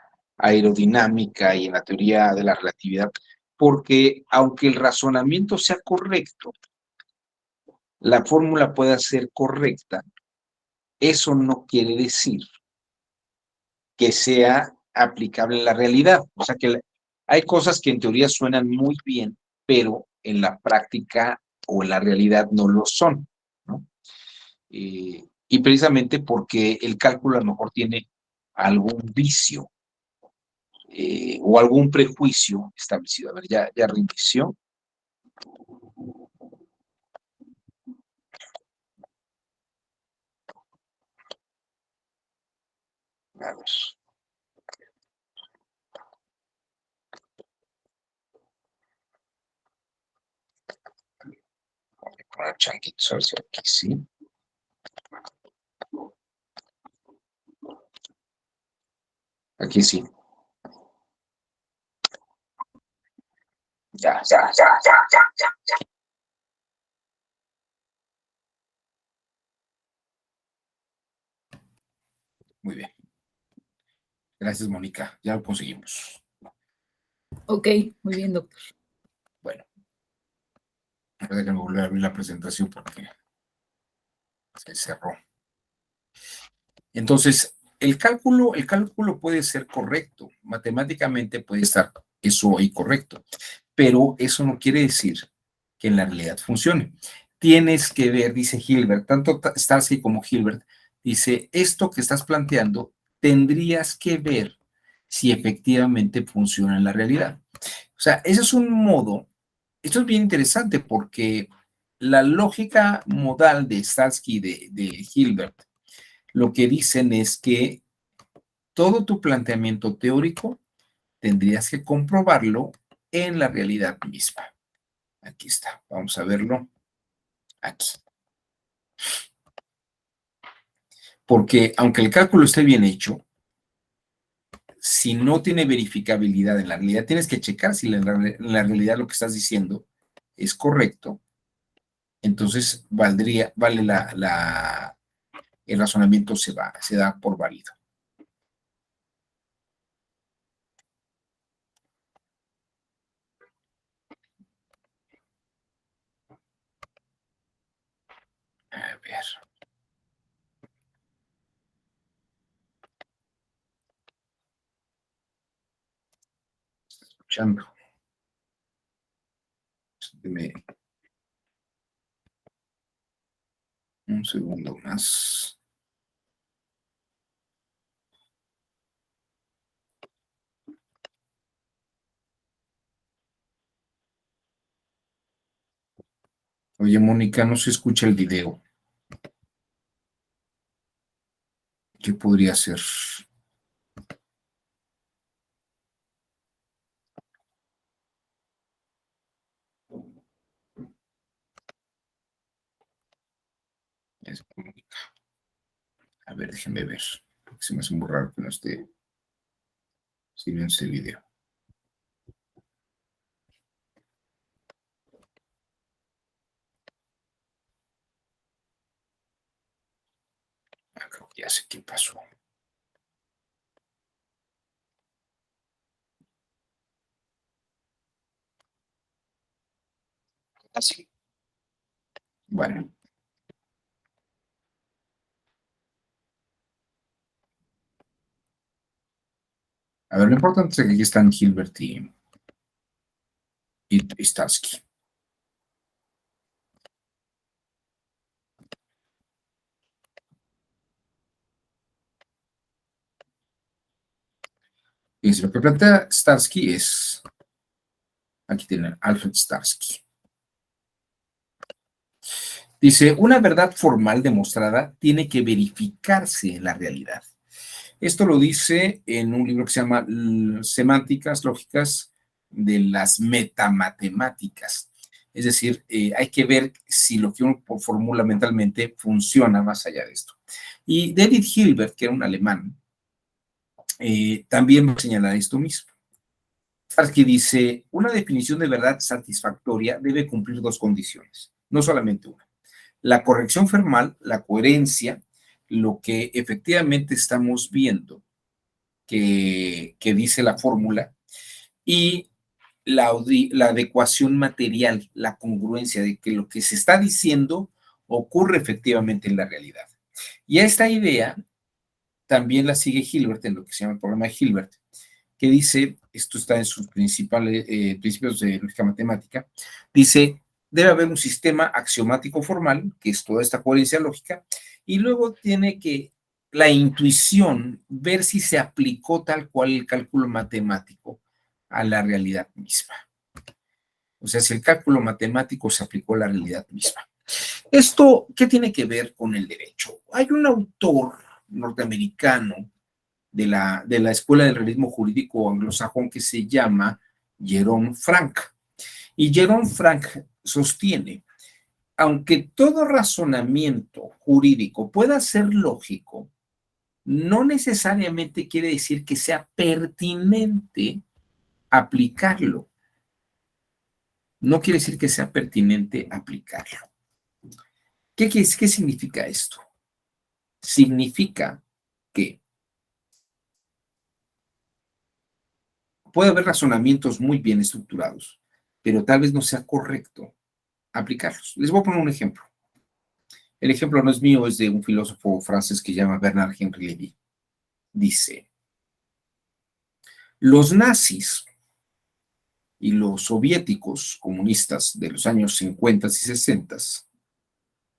aerodinámica y en la teoría de la relatividad, porque aunque el razonamiento sea correcto, la fórmula pueda ser correcta, eso no quiere decir que sea aplicable en la realidad. O sea que hay cosas que en teoría suenan muy bien, pero en la práctica o en la realidad no lo son, ¿no? Y precisamente porque el cálculo a lo mejor tiene algún vicio o algún prejuicio establecido. A ver, ya reinició. A ver. Voy a poner changuitos, a ver si aquí sí. Aquí sí. Ya. Muy bien. Gracias, Mónica. Ya lo conseguimos. Ok, muy bien, doctor. Bueno, déjame volver a abrir la presentación porque se cerró. Entonces, el cálculo puede ser correcto. Matemáticamente puede estar eso ahí correcto, pero eso no quiere decir que en la realidad funcione. Tienes que ver, dice Hilbert, tanto Starsky como Hilbert, dice, esto que estás planteando, tendrías que ver si efectivamente funciona en la realidad. O sea, ese es un modo, esto es bien interesante porque la lógica modal de Starsky y de Hilbert, lo que dicen es que todo tu planteamiento teórico tendrías que comprobarlo en la realidad misma. Aquí está, vamos a verlo aquí. Porque aunque el cálculo esté bien hecho, si no tiene verificabilidad en la realidad, tienes que checar si en la realidad lo que estás diciendo es correcto, entonces vale el razonamiento se da por válido. A ver. Escuchando. Dime un segundo más. Oye, Mónica, no se escucha el video. ¿Qué podría ser? A ver, déjenme ver. Porque se me hace muy raro que no esté sirviendo el video. Ah, creo que ya sé qué pasó. Así. Bueno. A ver, lo importante es que aquí están Hilbert y Starsky. Y lo que plantea Starsky es, aquí tienen Alfred Starsky. Dice, una verdad formal demostrada tiene que verificarse en la realidad. Esto lo dice en un libro que se llama Semánticas Lógicas de las Metamatemáticas. Es decir, hay que ver si lo que uno formula mentalmente funciona más allá de esto. Y David Hilbert, que era un alemán, también va a señalar esto mismo. Starsky dice, una definición de verdad satisfactoria debe cumplir dos condiciones, no solamente una. La corrección formal, la coherencia, lo que efectivamente estamos viendo que dice la fórmula, y la adecuación material, la congruencia de que lo que se está diciendo ocurre efectivamente en la realidad. Y a esta idea también la sigue Hilbert en lo que se llama el programa de Hilbert, que dice, esto está en sus principales principios de lógica matemática, dice, debe haber un sistema axiomático formal, que es toda esta coherencia lógica, y luego tiene que la intuición ver si se aplicó tal cual el cálculo matemático a la realidad misma. O sea, si el cálculo matemático se aplicó a la realidad misma. ¿Esto qué tiene que ver con el derecho? Hay un autor norteamericano de la Escuela del Realismo Jurídico Anglosajón que se llama Jerome Frank. Y Jerome Frank sostiene, aunque todo razonamiento jurídico pueda ser lógico, no necesariamente quiere decir que sea pertinente aplicarlo. No quiere decir que sea pertinente aplicarlo. ¿Qué significa esto? Significa que puede haber razonamientos muy bien estructurados, pero tal vez no sea correcto aplicarlos. Les voy a poner un ejemplo. El ejemplo no es mío, es de un filósofo francés que se llama Bernard Henry Lévy. Dice, los nazis y los soviéticos comunistas de los años 50 y 60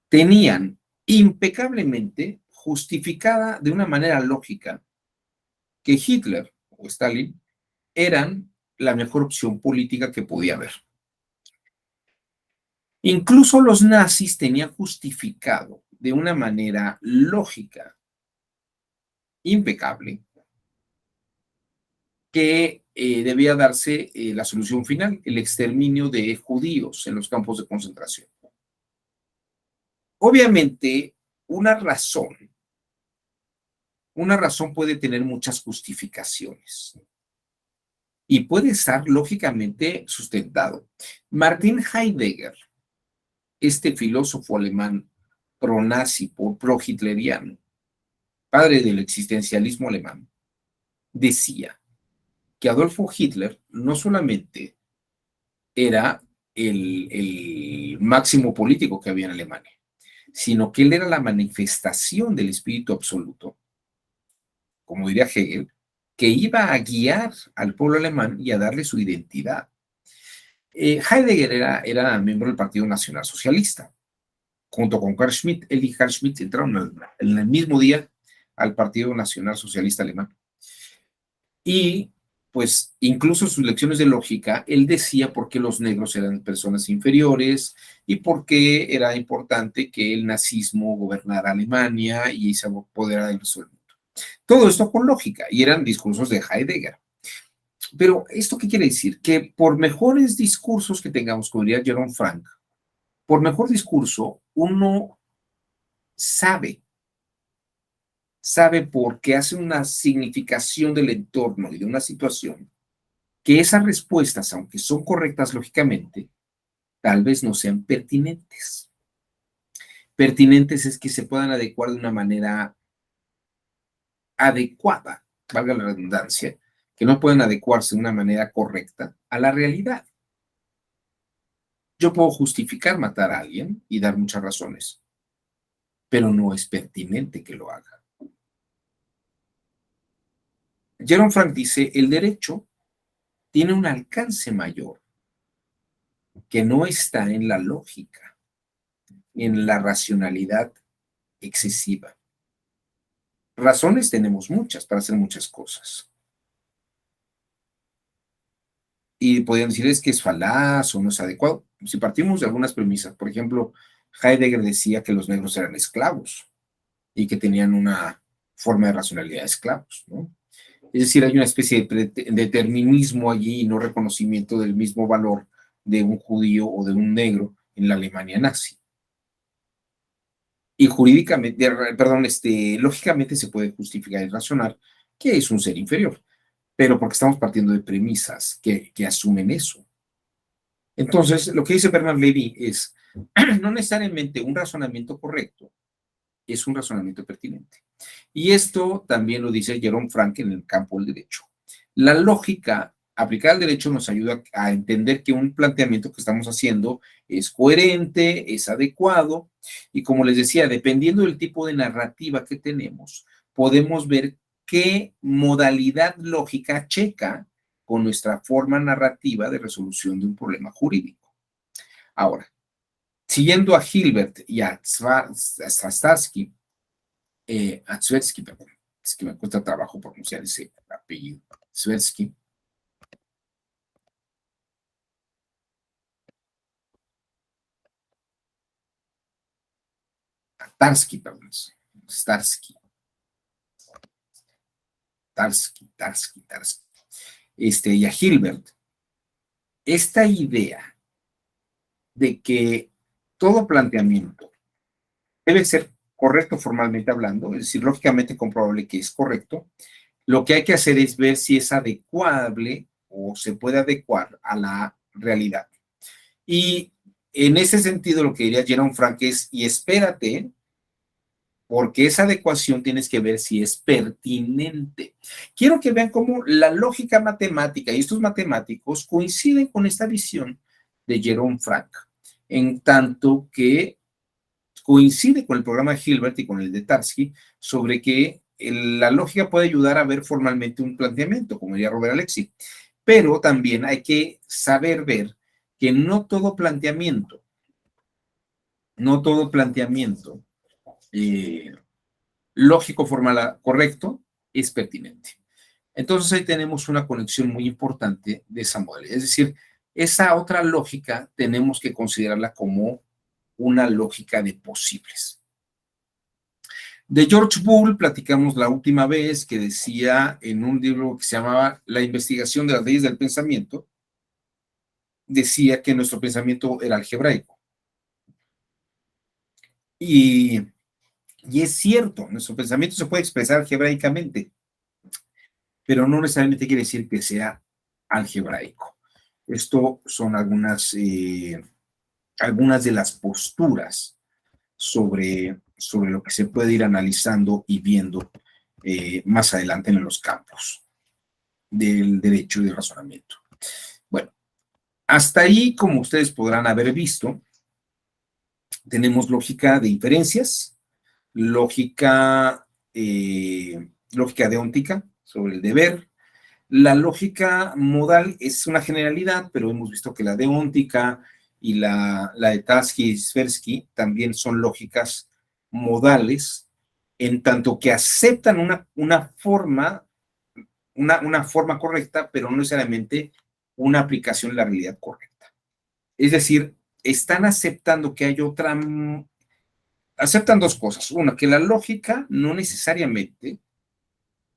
tenían impecablemente justificada de una manera lógica que Hitler o Stalin eran la mejor opción política que podía haber. Incluso los nazis tenían justificado de una manera lógica, impecable, que debía darse la solución final, el exterminio de judíos en los campos de concentración. Obviamente, una razón una razón puede tener muchas justificaciones y puede estar lógicamente sustentado. Martin Heidegger, este filósofo alemán pro-nazi, pro-hitleriano, padre del existencialismo alemán, decía que Adolfo Hitler no solamente era el máximo político que había en Alemania, sino que él era la manifestación del espíritu absoluto, como diría Hegel, que iba a guiar al pueblo alemán y a darle su identidad. Heidegger era miembro del Partido Nacional Socialista, junto con Carl Schmitt. Él y Carl Schmitt entraron en el mismo día al Partido Nacional Socialista Alemán. Y pues incluso sus lecciones de lógica, él decía por qué los negros eran personas inferiores y por qué era importante que el nazismo gobernara Alemania y se apoderara del resto del mundo. Todo esto con lógica, y eran discursos de Heidegger. Pero, ¿esto qué quiere decir? Que por mejores discursos que tengamos, como diría Jerome Frank, por mejor discurso, uno sabe porque hace una significación del entorno y de una situación, que esas respuestas, aunque son correctas lógicamente, tal vez no sean pertinentes. Pertinentes es que se puedan adecuar de una manera adecuada, valga la redundancia, que no pueden adecuarse de una manera correcta a la realidad. Yo puedo justificar matar a alguien y dar muchas razones, pero no es pertinente que lo haga. Jerome Frank dice, el derecho tiene un alcance mayor que no está en la lógica, en la racionalidad excesiva. Razones tenemos muchas para hacer muchas cosas. Y podrían decir es que es falaz o no es adecuado. Si partimos de algunas premisas, por ejemplo, Heidegger decía que los negros eran esclavos y que tenían una forma de racionalidad de esclavos, ¿no? Es decir, hay una especie de determinismo allí y no reconocimiento del mismo valor de un judío o de un negro en la Alemania nazi. Y jurídicamente, lógicamente se puede justificar y razonar que es un ser inferior, pero porque estamos partiendo de premisas que asumen eso. Entonces, lo que dice Bernard Levy es, no necesariamente un razonamiento correcto es un razonamiento pertinente. Y esto también lo dice Jerome Frank en el campo del derecho. La lógica aplicada al derecho nos ayuda a entender que un planteamiento que estamos haciendo es coherente, es adecuado, y como les decía, dependiendo del tipo de narrativa que tenemos, podemos ver qué modalidad lógica checa con nuestra forma narrativa de resolución de un problema jurídico. Ahora, siguiendo a Hilbert y a Starsky, a Tversky, perdón, es que me cuesta trabajo pronunciar ese apellido, Tversky. Tarski, perdón, Starsky. Tarski. Y a Hilbert, esta idea de que todo planteamiento debe ser correcto formalmente hablando, es decir, lógicamente comprobable que es correcto, lo que hay que hacer es ver si es adecuable o se puede adecuar a la realidad. Y en ese sentido, lo que diría Jerome Frank es, y espérate, porque esa adecuación tienes que ver si es pertinente. Quiero que vean cómo la lógica matemática y estos matemáticos coinciden con esta visión de Jerome Frank, en tanto que coincide con el programa de Hilbert y con el de Tarski sobre que la lógica puede ayudar a ver formalmente un planteamiento, como diría Robert Alexy, pero también hay que saber ver que no todo planteamiento lógico, formal, correcto, es pertinente. Entonces ahí tenemos una conexión muy importante de esa modalidad. Es decir, esa otra lógica tenemos que considerarla como una lógica de posibles. De George Boole platicamos la última vez, que decía en un libro que se llamaba La investigación de las leyes del pensamiento, decía que nuestro pensamiento era algebraico. Y Y es cierto, nuestro pensamiento se puede expresar algebraicamente, pero no necesariamente quiere decir que sea algebraico. Esto son algunas de las posturas sobre lo que se puede ir analizando y viendo más adelante en los campos del derecho y del razonamiento. Bueno, hasta ahí, como ustedes podrán haber visto, tenemos lógica de inferencias, lógica deóntica sobre el deber. La lógica modal es una generalidad, pero hemos visto que la deóntica y la de Tarski y Tversky también son lógicas modales, en tanto que aceptan una forma correcta, pero no necesariamente una aplicación de la realidad correcta. Es decir, están aceptando que hay aceptan dos cosas. Una, que la lógica no necesariamente,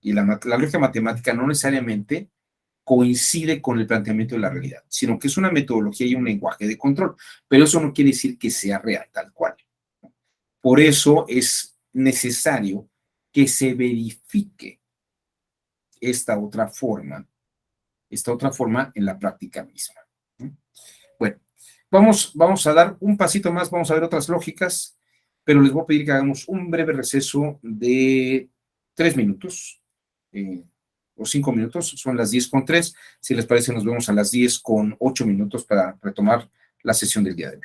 y la lógica matemática no necesariamente coincide con el planteamiento de la realidad, sino que es una metodología y un lenguaje de control, pero eso no quiere decir que sea real tal cual. Por eso es necesario que se verifique esta otra forma en la práctica misma. Bueno, vamos a dar un pasito más, vamos a ver otras lógicas, pero les voy a pedir que hagamos un breve receso de 3 minutos. O 5 minutos, son las 10:03. Si les parece, nos vemos a las 10:08 para retomar la sesión del día de hoy.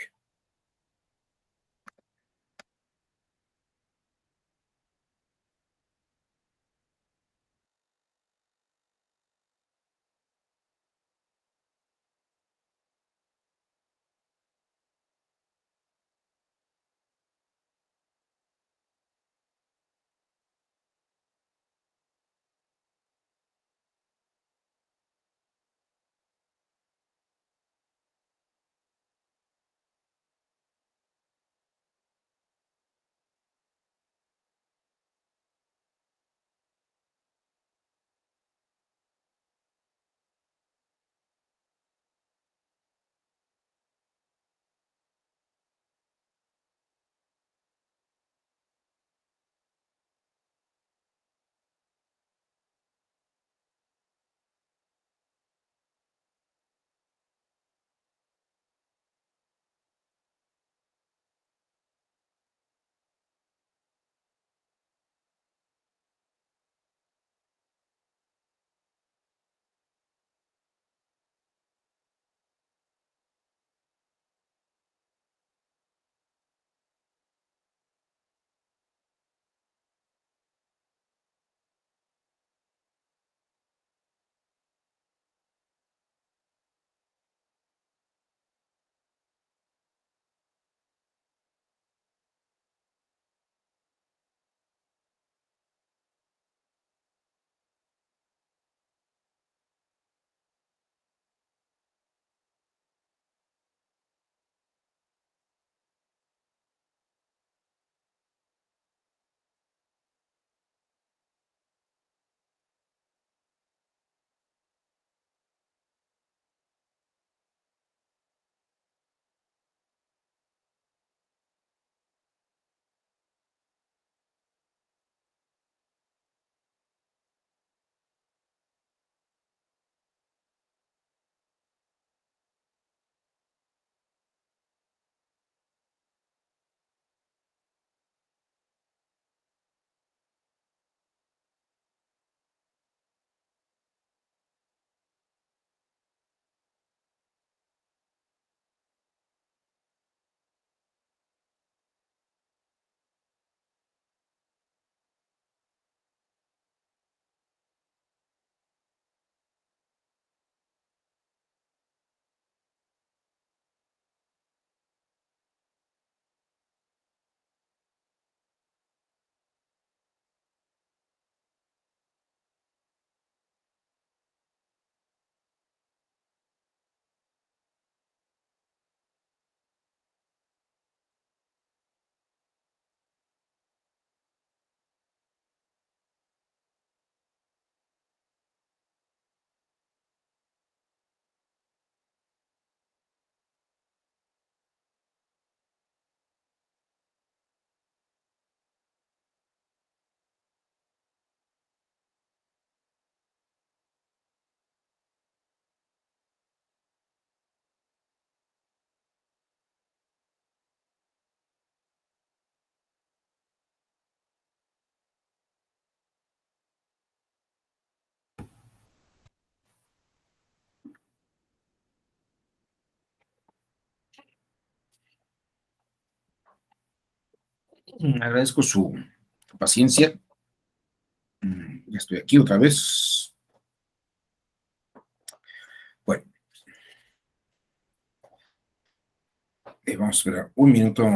Agradezco su paciencia. Ya estoy aquí otra vez. Bueno, vamos a esperar un minuto.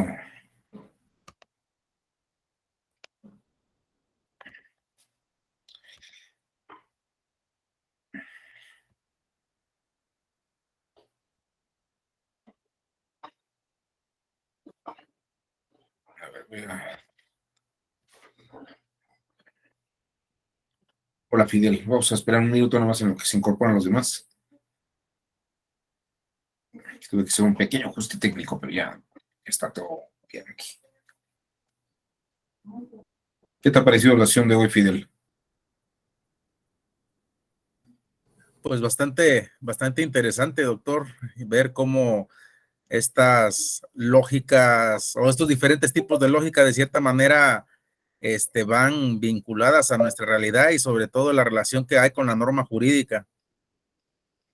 A ver, hola, Fidel. Vamos a esperar un minuto nomás en lo que se incorporan los demás. Tuve que hacer un pequeño ajuste técnico, pero ya está todo bien aquí. ¿Qué te ha parecido la sesión de hoy, Fidel? Pues bastante interesante, doctor, ver cómo estas lógicas o estos diferentes tipos de lógica de cierta manera van vinculadas a nuestra realidad y sobre todo la relación que hay con la norma jurídica.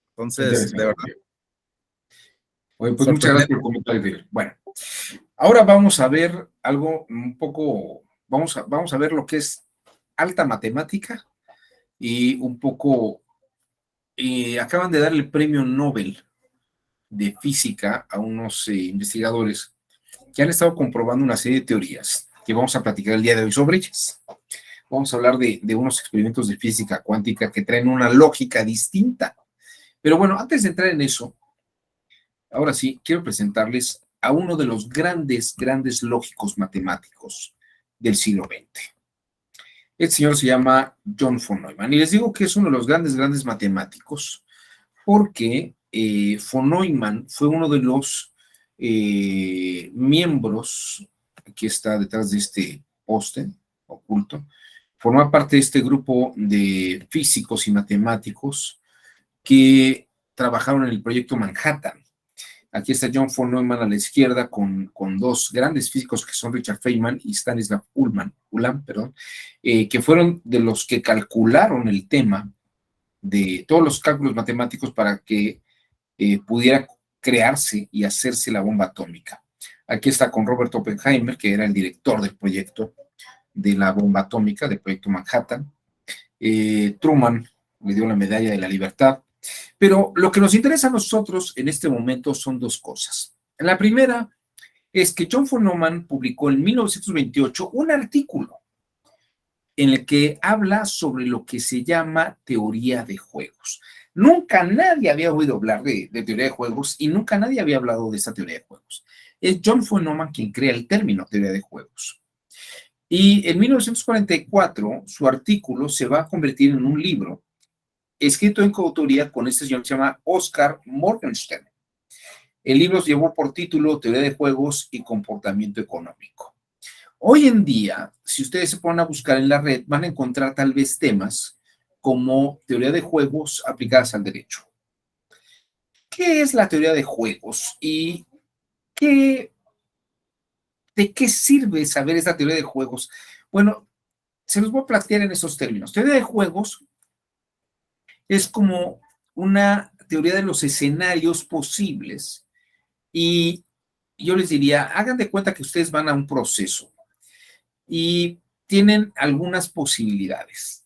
Entonces, de verdad. Oye, pues muchas gracias por el comentario, Fidel. Bueno, ahora vamos a ver algo un poco, vamos a ver lo que es alta matemática y un poco, acaban de darle el premio Nobel de física a unos investigadores que han estado comprobando una serie de teorías que vamos a platicar el día de hoy sobre ellas. Vamos a hablar de unos experimentos de física cuántica que traen una lógica distinta. Pero bueno, antes de entrar en eso, ahora sí, quiero presentarles a uno de los grandes lógicos matemáticos del siglo XX. El señor se llama John von Neumann, y les digo que es uno de los grandes matemáticos, porque von Neumann fue uno de los miembros, aquí está detrás de este poste oculto, forma parte de este grupo de físicos y matemáticos que trabajaron en el proyecto Manhattan. Aquí está John von Neumann a la izquierda con dos grandes físicos que son Richard Feynman y Stanislav Ulam, que fueron de los que calcularon el tema de todos los cálculos matemáticos para que pudiera crearse y hacerse la bomba atómica. Aquí está con Robert Oppenheimer, que era el director del proyecto de la bomba atómica, del proyecto Manhattan. Truman le dio la medalla de la libertad. Pero lo que nos interesa a nosotros en este momento son dos cosas. La primera es que John von Neumann publicó en 1928 un artículo en el que habla sobre lo que se llama teoría de juegos. Nunca nadie había oído hablar de teoría de juegos y nunca nadie había hablado de esta teoría de juegos. Es John von Neumann quien crea el término teoría de juegos. Y en 1944 su artículo se va a convertir en un libro escrito en coautoría con este señor que se llama Oscar Morgenstern. El libro llevó por título Teoría de Juegos y Comportamiento Económico. Hoy en día, si ustedes se ponen a buscar en la red, van a encontrar tal vez temas como teoría de juegos aplicadas al derecho. ¿Qué es la teoría de juegos? ¿Y de qué sirve saber esta teoría de juegos? Bueno, se los voy a plantear en esos términos. Teoría de juegos es como una teoría de los escenarios posibles y yo les diría, hagan de cuenta que ustedes van a un proceso y tienen algunas posibilidades.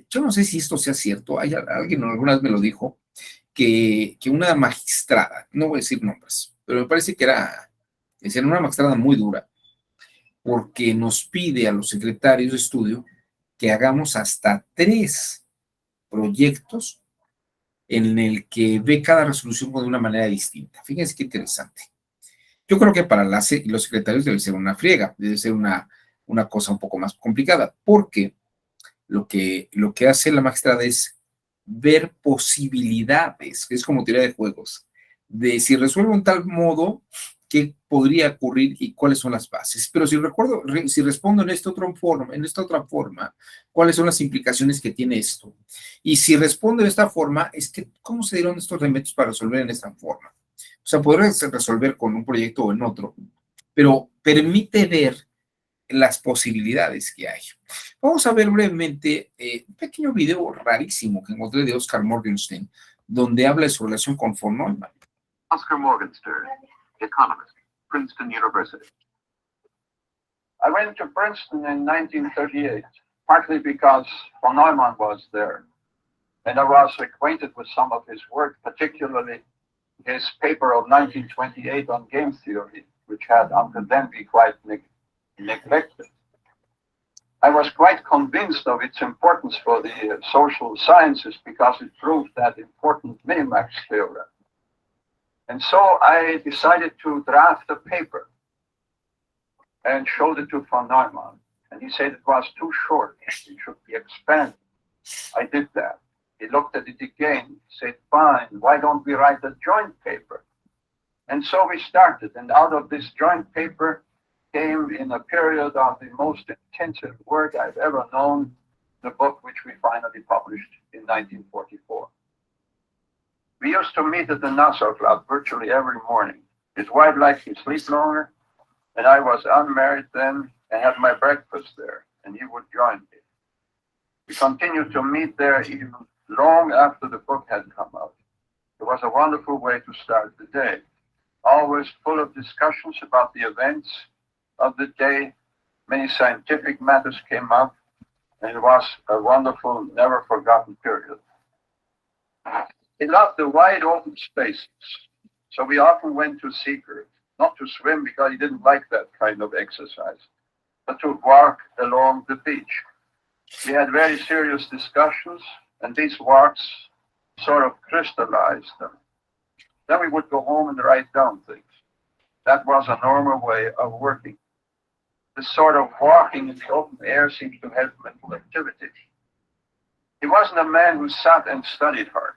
Yo no sé si esto sea cierto, alguien alguna vez me lo dijo, que una magistrada, no voy a decir nombres, pero me parece que era una magistrada muy dura, porque nos pide a los secretarios de estudio que hagamos hasta 3 proyectos en el que ve cada resolución de una manera distinta. Fíjense qué interesante. Yo creo que para los secretarios debe ser una friega, debe ser una cosa un poco más complicada, porque lo que hace la magistrada es ver posibilidades, es como teoría de juegos, de si resuelvo en tal modo, qué podría ocurrir y cuáles son las bases. Pero si respondo en esta otra forma, cuáles son las implicaciones que tiene esto. Y si respondo de esta forma, es que cómo se dieron estos remedios para resolver en esta forma. O sea, podría resolver con un proyecto o en otro, pero permite ver las posibilidades que hay. Vamos a ver brevemente un pequeño video rarísimo que encontré de Oscar Morgenstern, donde habla de su relación con von Neumann. Oscar Morgenstern, economist, Princeton University. I went to Princeton in 1938, partly because von Neumann was there. And I was acquainted with some of his work, particularly his paper of 1928 on game theory, which had until then been quite neglected. I was quite convinced of its importance for the social sciences because it proved that important minimax theorem. And so I decided to draft a paper and showed it to von Neumann. And he said it was too short, it should be expanded. I did that. He looked at it again, said, fine, why don't we write a joint paper? And so we started, and out of this joint paper came, in a period of the most intensive work I've ever known, the book which we finally published in 1944. We used to meet at the Nassau Club virtually every morning. His wife liked to sleep longer, and I was unmarried then and had my breakfast there, and he would join me. We continued to meet there even long after the book had come out. It was a wonderful way to start the day, always full of discussions about the events of the day. Many scientific matters came up, and it was a wonderful, never forgotten period. He loved the wide open spaces, so we often went to Seagirt, not to swim because he didn't like that kind of exercise, but to walk along the beach. We had very serious discussions, and these walks sort of crystallized them. Then we would go home and write down things. That was a normal way of working. This sort of walking in the open air seemed to help mental activity. He wasn't a man who sat and studied hard.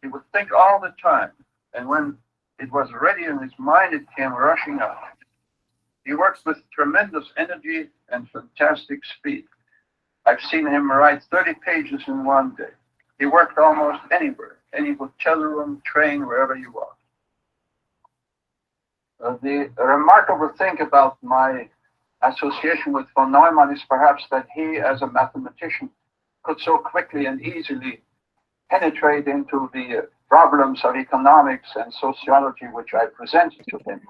He would think all the time, and when it was ready in his mind, it came rushing out. He worked with tremendous energy and fantastic speed. I've seen him write 30 pages in one day. He worked almost anywhere, any hotel room, train, wherever you are. The remarkable thing about my association with von Neumann is perhaps that he, as a mathematician, could so quickly and easily penetrate into the problems of economics and sociology which I presented to him.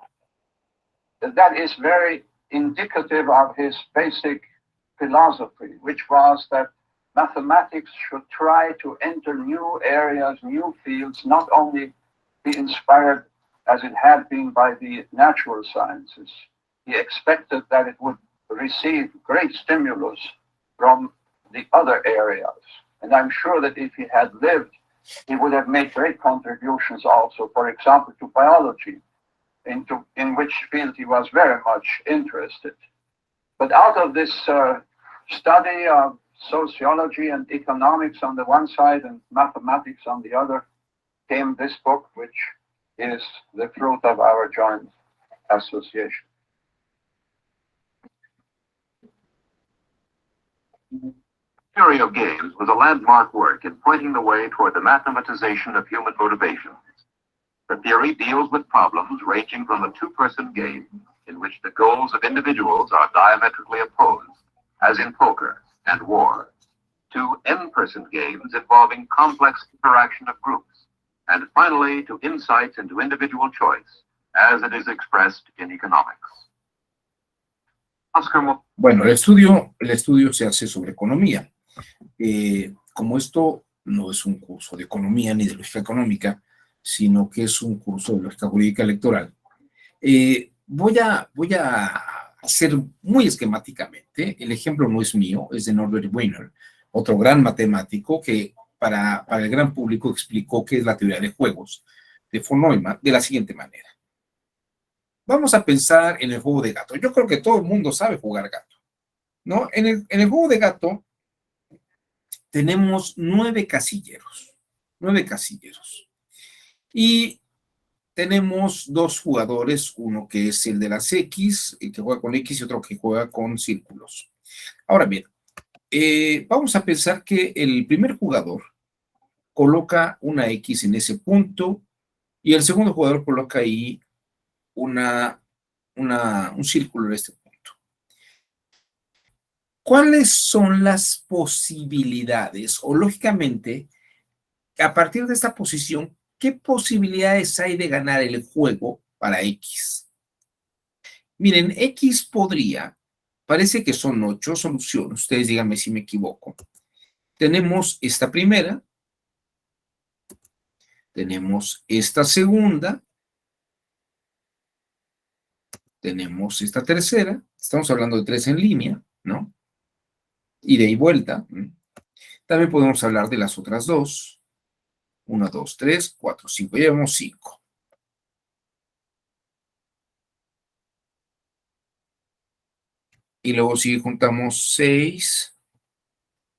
That is very indicative of his basic philosophy, which was that mathematics should try to enter new areas, new fields, not only be inspired as it had been by the natural sciences. He expected that it would receive great stimulus from the other areas. And I'm sure that if he had lived, he would have made great contributions also, for example, to biology, in which field he was very much interested. But out of this study of sociology and economics on the one side and mathematics on the other came this book, which is the fruit of our joint association. Theory of Games was a landmark work in pointing the way toward the mathematization of human motivations. The theory deals with problems ranging from a two-person game, in which the goals of individuals are diametrically opposed, as in poker and war, to n-person games involving complex interaction of groups, and finally to insights into individual choice, as it is expressed in economics. Bueno, el estudio se hace sobre economía. Como esto no es un curso de economía ni de lógica económica, sino que es un curso de lógica jurídica electoral, voy a hacer muy esquemáticamente. El ejemplo no es mío, es de Norbert Wiener, otro gran matemático que para el gran público explicó qué es la teoría de juegos de von Neumann de la siguiente manera. Vamos a pensar en el juego de gato. Yo creo que todo el mundo sabe jugar gato, ¿no? En el juego de gato tenemos 9 casilleros. Y tenemos 2 jugadores, uno que es el de las X, el que juega con X, y otro que juega con círculos. Ahora bien, vamos a pensar que el primer jugador coloca una X en ese punto y el segundo jugador coloca ahí un círculo en este punto. ¿Cuáles son las posibilidades? O lógicamente, a partir de esta posición, ¿qué posibilidades hay de ganar el juego para X? Miren, X podría parece que son 8 soluciones. Ustedes díganme si me equivoco. Tenemos esta primera, tenemos esta segunda, tenemos esta tercera, estamos hablando de 3 en línea, ¿no? Ida y vuelta. También podemos hablar de las otras 2. 1, 2, 3, 4, 5. Ya llevamos 5. Y luego si juntamos 6,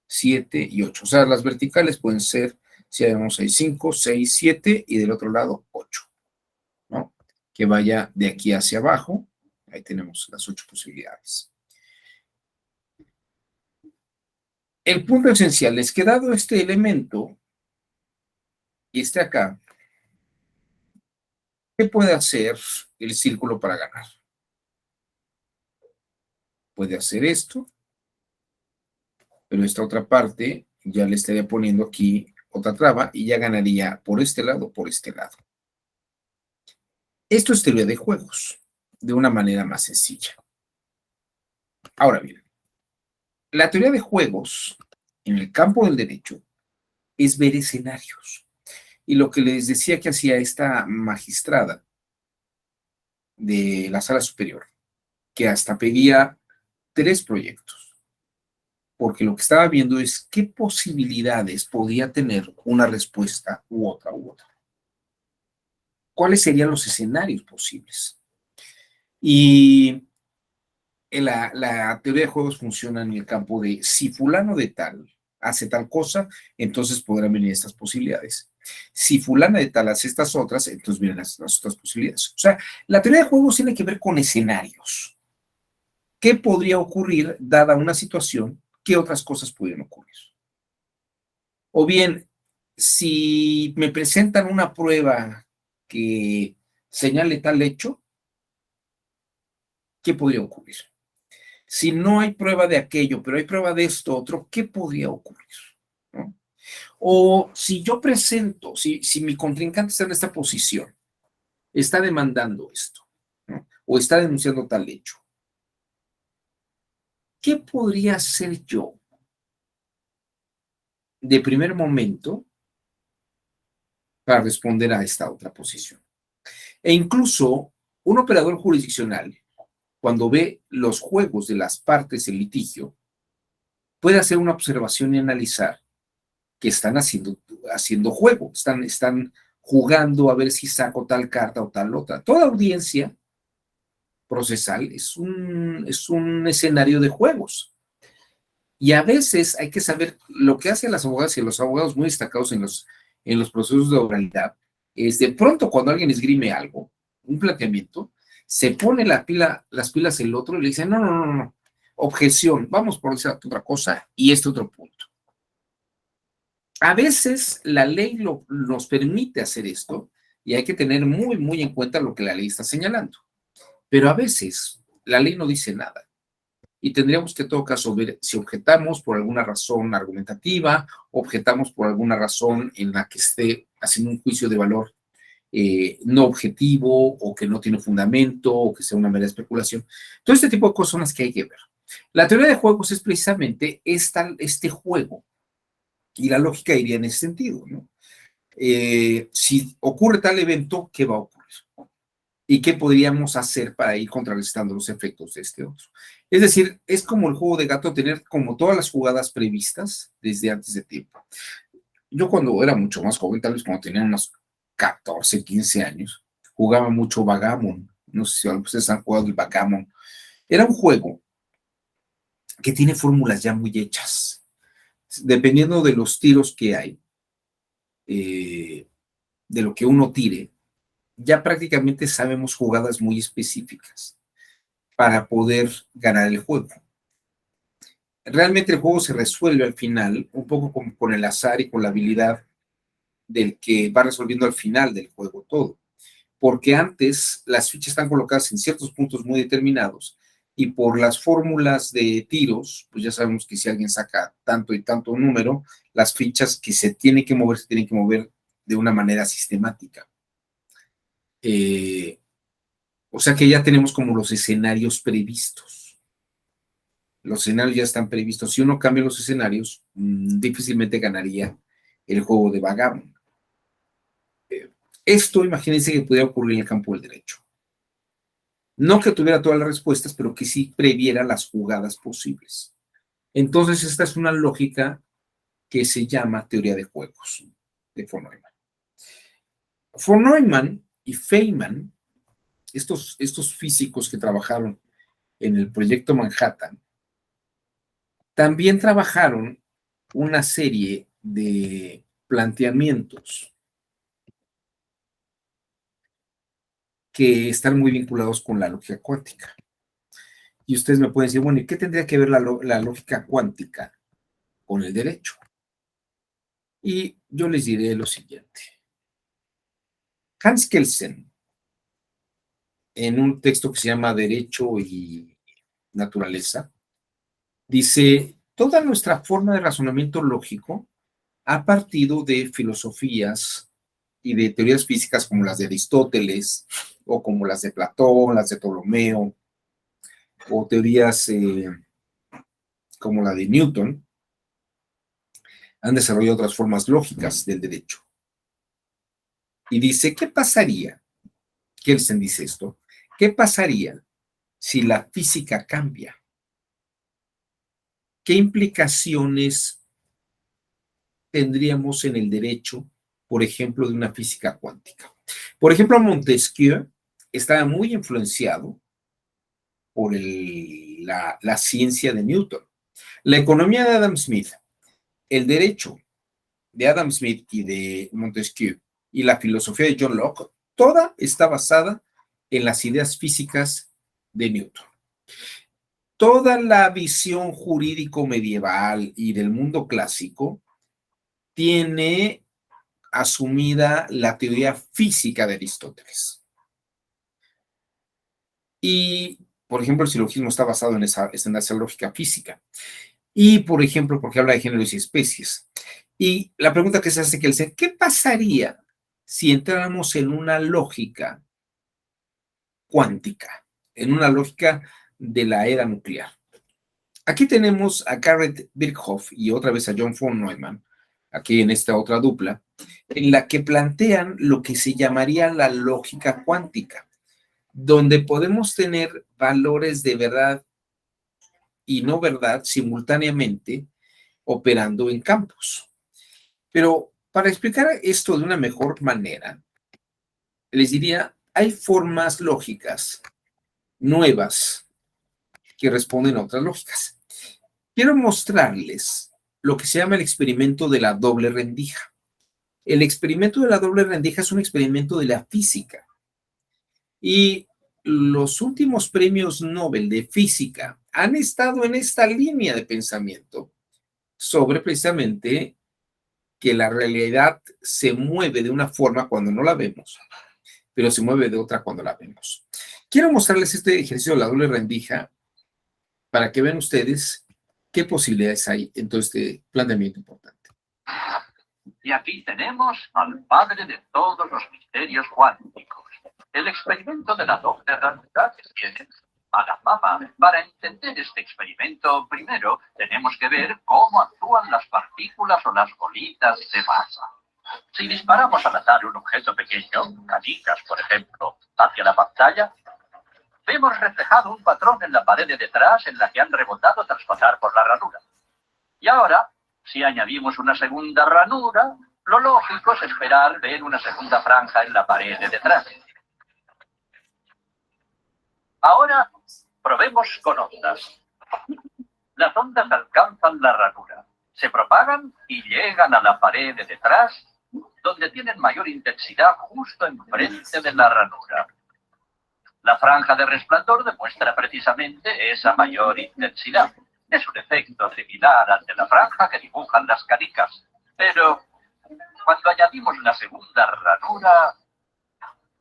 7 y 8. O sea, las verticales pueden ser, si vemos ahí 5, 6, 7 y del otro lado 8, ¿no? Que vaya de aquí hacia abajo. Ahí tenemos las 8 posibilidades. El punto esencial es que dado este elemento y este acá, ¿qué puede hacer el círculo para ganar? Puede hacer esto, pero esta otra parte ya le estaría poniendo aquí otra traba y ya ganaría por este lado o por este lado. Esto es teoría de juegos, de una manera más sencilla. Ahora bien, la teoría de juegos en el campo del derecho es ver escenarios. Y lo que les decía que hacía esta magistrada de la sala superior, que hasta pedía 3 proyectos, porque lo que estaba viendo es qué posibilidades podía tener una respuesta u otra. ¿Cuáles serían los escenarios posibles? Y la teoría de juegos funciona en el campo de si fulano de tal hace tal cosa, entonces podrán venir estas posibilidades. Si fulana de tal hace estas otras, entonces vienen las otras posibilidades. O sea, la teoría de juegos tiene que ver con escenarios. ¿Qué podría ocurrir dada una situación? ¿Qué otras cosas pudieran ocurrir? O bien, si me presentan una prueba que señale tal hecho, ¿qué podría ocurrir? Si no hay prueba de aquello, pero hay prueba de esto otro, ¿qué podría ocurrir? ¿No? O si yo presento, si mi contrincante está en esta posición, está demandando esto, ¿no? O está denunciando tal hecho, ¿qué podría hacer yo de primer momento para responder a esta otra posición? E incluso un operador jurisdiccional, cuando ve los juegos de las partes en litigio, puede hacer una observación y analizar que están haciendo juego, están jugando a ver si saco tal carta o tal otra. Toda audiencia procesal es un escenario de juegos. Y a veces hay que saber lo que hacen las abogadas y los abogados muy destacados en los procesos de oralidad, es de pronto cuando alguien esgrime algo, un planteamiento, se pone las pilas el otro y le dice, no, objeción, vamos por esa otra cosa y este otro punto. A veces la ley nos permite hacer esto y hay que tener muy, muy en cuenta lo que la ley está señalando. Pero a veces la ley no dice nada y tendríamos que en todo caso ver si objetamos por alguna razón argumentativa, objetamos por alguna razón en la que esté haciendo un juicio de valor no objetivo o que no tiene fundamento o que sea una mera especulación. Todo este tipo de cosas son las que hay que ver. La teoría de juegos es precisamente este juego y la lógica iría en ese sentido, ¿no? Si ocurre tal evento, ¿qué va a ocurrir? ¿Y qué podríamos hacer para ir contrarrestando los efectos de este otro? Es decir, es como el juego de gato, tener como todas las jugadas previstas desde antes de tiempo. Yo cuando era mucho más joven, tal vez cuando tenía unos 14, 15 años, jugaba mucho Backgammon. No sé si ustedes han jugado el Backgammon. Era un juego que tiene fórmulas ya muy hechas. Dependiendo de los tiros que hay, de lo que uno tire, ya prácticamente sabemos jugadas muy específicas para poder ganar el juego. Realmente el juego se resuelve al final, un poco como con el azar y con la habilidad del que va resolviendo al final del juego todo. Porque antes las fichas están colocadas en ciertos puntos muy determinados y por las fórmulas de tiros, pues ya sabemos que si alguien saca tanto y tanto número, las fichas que se tienen que mover de una manera sistemática. O sea que ya tenemos como los escenarios previstos. Los escenarios ya están previstos. Si uno cambia los escenarios, difícilmente ganaría el juego de backgammon. Esto, imagínense que pudiera ocurrir en el campo del derecho. No que tuviera todas las respuestas, pero que sí previera las jugadas posibles. Entonces, esta es una lógica que se llama teoría de juegos de von Neumann. Von Neumann y Feynman, estos físicos que trabajaron en el proyecto Manhattan, también trabajaron una serie de planteamientos que están muy vinculados con la lógica cuántica. Y ustedes me pueden decir, bueno, ¿y qué tendría que ver la lógica cuántica con el derecho? Y yo les diré lo siguiente. Hans Kelsen, en un texto que se llama Derecho y Naturaleza, dice, toda nuestra forma de razonamiento lógico ha partido de filosofías y de teorías físicas como las de Aristóteles o como las de Platón, las de Ptolomeo, o teorías como la de Newton, han desarrollado otras formas lógicas del derecho. Y dice, ¿qué pasaría? Kelsen dice esto, ¿qué pasaría si la física cambia? ¿Qué implicaciones tendríamos en el derecho, por ejemplo, de una física cuántica? Por ejemplo, Montesquieu estaba muy influenciado por la ciencia de Newton. La economía de Adam Smith, el derecho de Adam Smith y de Montesquieu y la filosofía de John Locke, toda está basada en las ideas físicas de Newton. Toda la visión jurídico medieval y del mundo clásico tiene asumida la teoría física de Aristóteles. Y, por ejemplo, el silogismo está basado en esa lógica física. Y, por ejemplo, porque habla de géneros y especies. Y la pregunta que se hace que ¿qué pasaría si entráramos en una lógica cuántica, en una lógica de la era nuclear? Aquí tenemos a Garrett Birkhoff y otra vez a John von Neumann, aquí en esta otra dupla, en la que plantean lo que se llamaría la lógica cuántica, donde podemos tener valores de verdad y no verdad simultáneamente operando en campos. Pero para explicar esto de una mejor manera, les diría, hay formas lógicas nuevas que responden a otras lógicas. Quiero mostrarles lo que se llama el experimento de la doble rendija. El experimento de la doble rendija es un experimento de la física. Y los últimos premios Nobel de física han estado en esta línea de pensamiento sobre precisamente que la realidad se mueve de una forma cuando no la vemos, pero se mueve de otra cuando la vemos. Quiero mostrarles este ejercicio de la doble rendija para que vean ustedes qué posibilidades hay en todo este planteamiento importante. Y aquí tenemos al padre de todos los misterios cuánticos. El experimento de la doble realidad que tiene mala fama. Para entender este experimento, primero tenemos que ver cómo actúan las partículas o las bolitas de masa. Si disparamos al azar un objeto pequeño, canicas por ejemplo, hacia la pantalla, vemos reflejado un patrón en la pared de detrás en la que han rebotado tras pasar por la ranura. Y ahora, si añadimos una segunda ranura, lo lógico es esperar ver una segunda franja en la pared de detrás. Ahora, probemos con ondas. Las ondas alcanzan la ranura, se propagan y llegan a la pared de detrás, donde tienen mayor intensidad justo enfrente de la ranura. La franja de resplandor demuestra precisamente esa mayor intensidad. Es un efecto similar al de la franja que dibujan las canicas. Pero cuando añadimos la segunda ranura,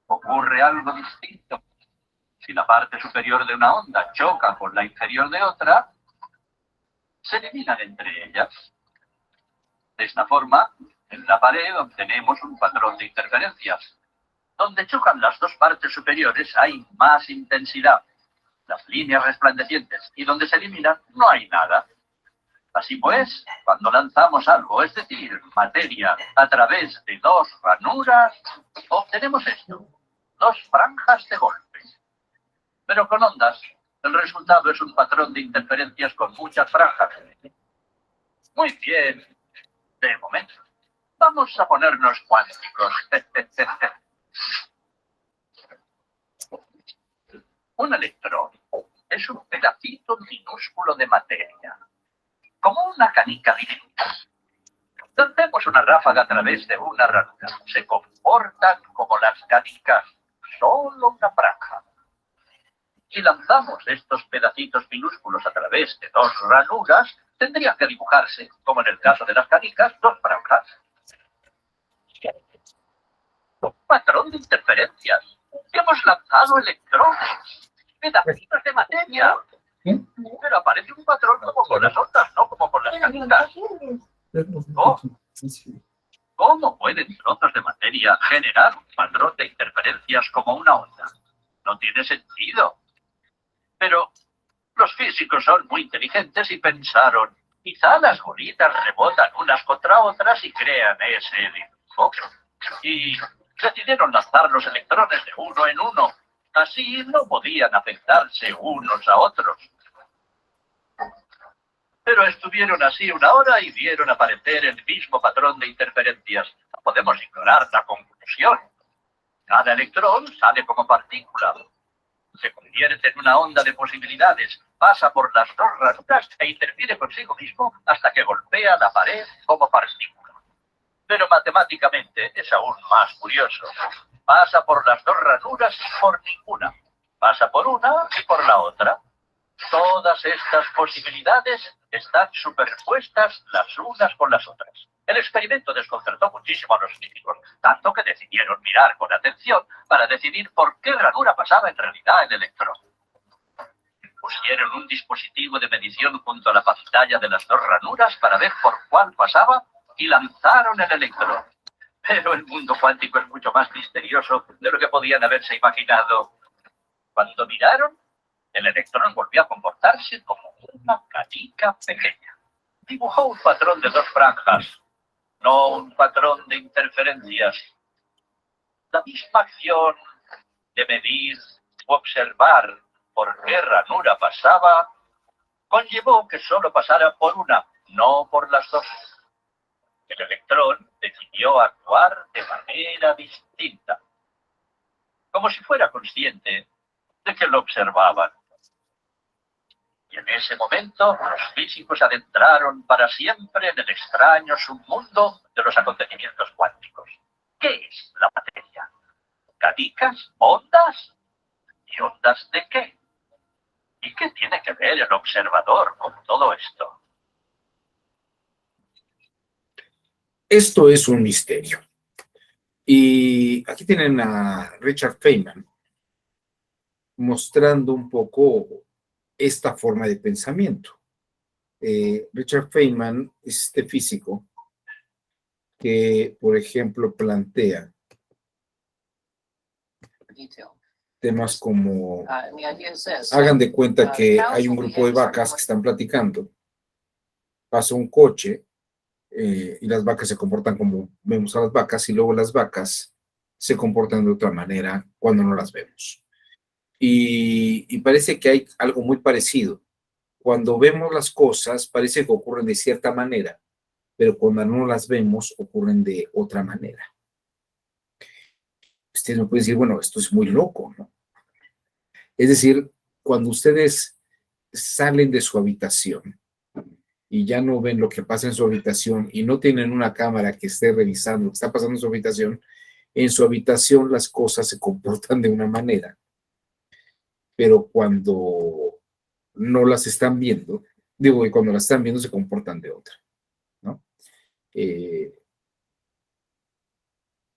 ocurre algo distinto. Si la parte superior de una onda choca con la inferior de otra, se eliminan entre ellas. De esta forma, en la pared obtenemos un patrón de interferencias. Donde chocan las dos partes superiores hay más intensidad. las líneas resplandecientes, y donde se eliminan no hay nada. Así pues, cuando lanzamos algo, es decir, materia, a través de dos ranuras, obtenemos esto, dos franjas de golpes. Pero con ondas, el resultado es un patrón de interferencias con muchas franjas. Muy bien, de momento. Vamos a ponernos cuánticos. Un electrón es un pedacito minúsculo de materia, como una canica diminuta. Lancemos una ráfaga a través de una ranura. Se comportan como las canicas, solo una franja. Si lanzamos estos pedacitos minúsculos a través de dos ranuras, tendrían que dibujarse, como en el caso de las canicas, dos franjas. Un patrón de interferencias. Hemos lanzado electrones, pedacitos de materia. Pero aparece un patrón como con las ondas, no como con las canicas. ¿Cómo pueden trozos de materia generar un patrón de interferencias como una onda? No tiene sentido. Pero los físicos son muy inteligentes y pensaron, quizá las bolitas rebotan unas contra otras y crean ese dibujo. Y decidieron lanzar los electrones de uno en uno. Así no podían afectarse unos a otros. Pero estuvieron así una hora y vieron aparecer el mismo patrón de interferencias. No podemos ignorar la conclusión. Cada electrón sale como partícula. Se convierte en una onda de posibilidades, pasa por las dos ranuras e interfiere consigo mismo hasta que golpea la pared como partícula. Pero matemáticamente es aún más curioso. Pasa por las dos ranuras y por ninguna. Pasa por una y por la otra. Todas estas posibilidades están superpuestas las unas con las otras. El experimento desconcertó muchísimo a los físicos, tanto que decidieron mirar con atención para decidir por qué ranura pasaba en realidad el electrón. Pusieron un dispositivo de medición junto a la pantalla de las dos ranuras para ver por cuál pasaba y lanzaron el electrón. Pero el mundo cuántico es mucho más misterioso de lo que podían haberse imaginado. Cuando miraron, el electrón volvió a comportarse como una canica pequeña. Dibujó un patrón de dos franjas, no un patrón de interferencias. La misma acción de medir u observar por qué ranura pasaba conllevó que solo pasara por una, no por las dos. El electrón decidió actuar de manera distinta, como si fuera consciente de que lo observaban. Y en ese momento los físicos adentraron para siempre en el extraño submundo de los acontecimientos cuánticos. ¿Qué es la materia? ¿Canicas? ¿Ondas? ¿Y ondas de qué? ¿Y qué tiene que ver el observador con todo esto? Esto es un misterio. Y aquí tienen a Richard Feynman mostrando un poco esta forma de pensamiento. Richard Feynman es este físico que, por ejemplo, plantea temas como, hagan de cuenta que hay un grupo de vacas que están platicando, pasa un coche y las vacas se comportan como vemos a las vacas y luego las vacas se comportan de otra manera cuando no las vemos. Y parece que hay algo muy parecido. Cuando vemos las cosas, parece que ocurren de cierta manera, pero cuando no las vemos, ocurren de otra manera. Ustedes me pueden decir, bueno, esto es muy loco, ¿no? Es decir, cuando ustedes salen de su habitación y ya no ven lo que pasa en su habitación y no tienen una cámara que esté revisando lo que está pasando en su habitación las cosas se comportan de una manera. Pero cuando no las están viendo, digo que cuando las están viendo se comportan de otra, ¿no?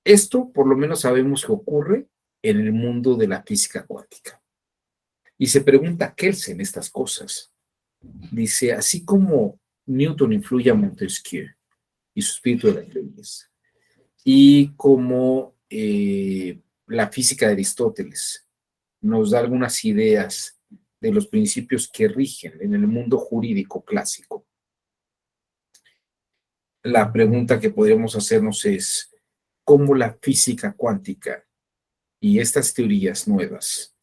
Esto por lo menos sabemos que ocurre en el mundo de la física cuántica. Y se pregunta Kelsen estas cosas. Dice, así como Newton influye a Montesquieu y su espíritu de las leyes, y como la física de Aristóteles nos da algunas ideas de los principios que rigen en el mundo jurídico clásico. La pregunta que podríamos hacernos es, ¿cómo la física cuántica y estas teorías nuevas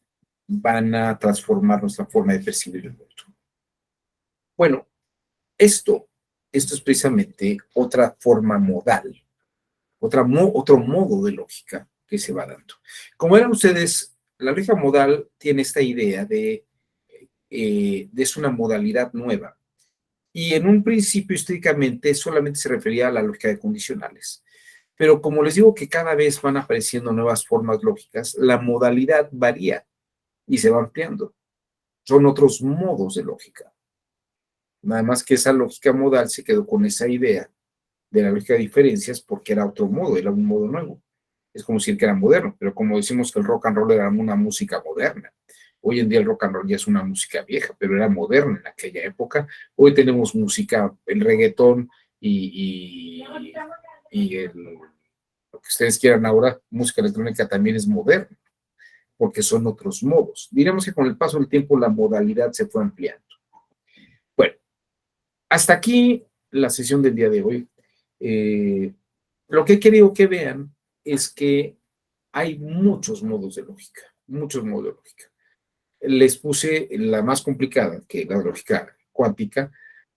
van a transformar nuestra forma de percibir el mundo? Bueno, esto es precisamente otra forma modal, otro modo de lógica que se va dando. Como verán ustedes, la lógica modal tiene esta idea de es una modalidad nueva. Y en un principio, históricamente, solamente se refería a la lógica de condicionales. Pero como les digo que cada vez van apareciendo nuevas formas lógicas, la modalidad varía y se va ampliando. Son otros modos de lógica. Nada más que esa lógica modal se quedó con esa idea de la lógica de diferencias porque era otro modo, era un modo nuevo. Es como decir que era moderno, pero como decimos que el rock and roll era una música moderna. Hoy en día el rock and roll ya es una música vieja, pero era moderna en aquella época. Hoy tenemos música, el reggaetón y lo que ustedes quieran ahora, música electrónica también es moderna, porque son otros modos. Diríamos que con el paso del tiempo la modalidad se fue ampliando. Bueno, hasta aquí la sesión del día de hoy. Lo que he querido que vean es que hay muchos modos de lógica, muchos modos de lógica. Les puse la más complicada, que la lógica cuántica,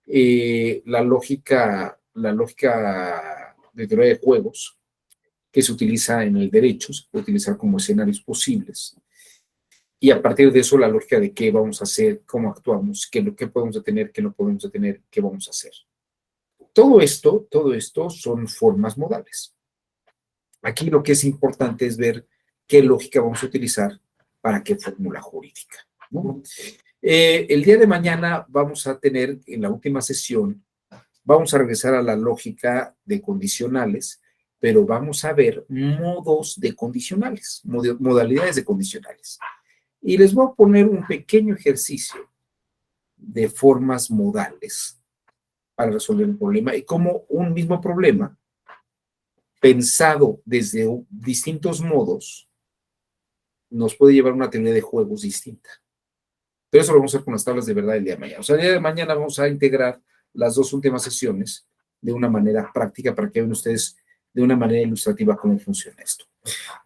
la lógica de teoría de juegos, que se utiliza en el derecho, se puede utilizar como escenarios posibles. Y a partir de eso, la lógica de qué vamos a hacer, cómo actuamos, qué podemos detener, qué no podemos detener, qué vamos a hacer. Todo esto son formas modales. Aquí lo que es importante es ver qué lógica vamos a utilizar para qué fórmula jurídica, ¿no? El día de mañana vamos a tener, en la última sesión, vamos a regresar a la lógica de condicionales, pero vamos a ver modos de condicionales, modalidades de condicionales. Y les voy a poner un pequeño ejercicio de formas modales para resolver un problema y cómo un mismo problema, pensado desde distintos modos, nos puede llevar a una teoría de juegos distinta. Pero eso lo vamos a hacer con las tablas de verdad el día de mañana. O sea, el día de mañana vamos a integrar las dos últimas sesiones de una manera práctica para que vean ustedes de una manera ilustrativa cómo funciona esto.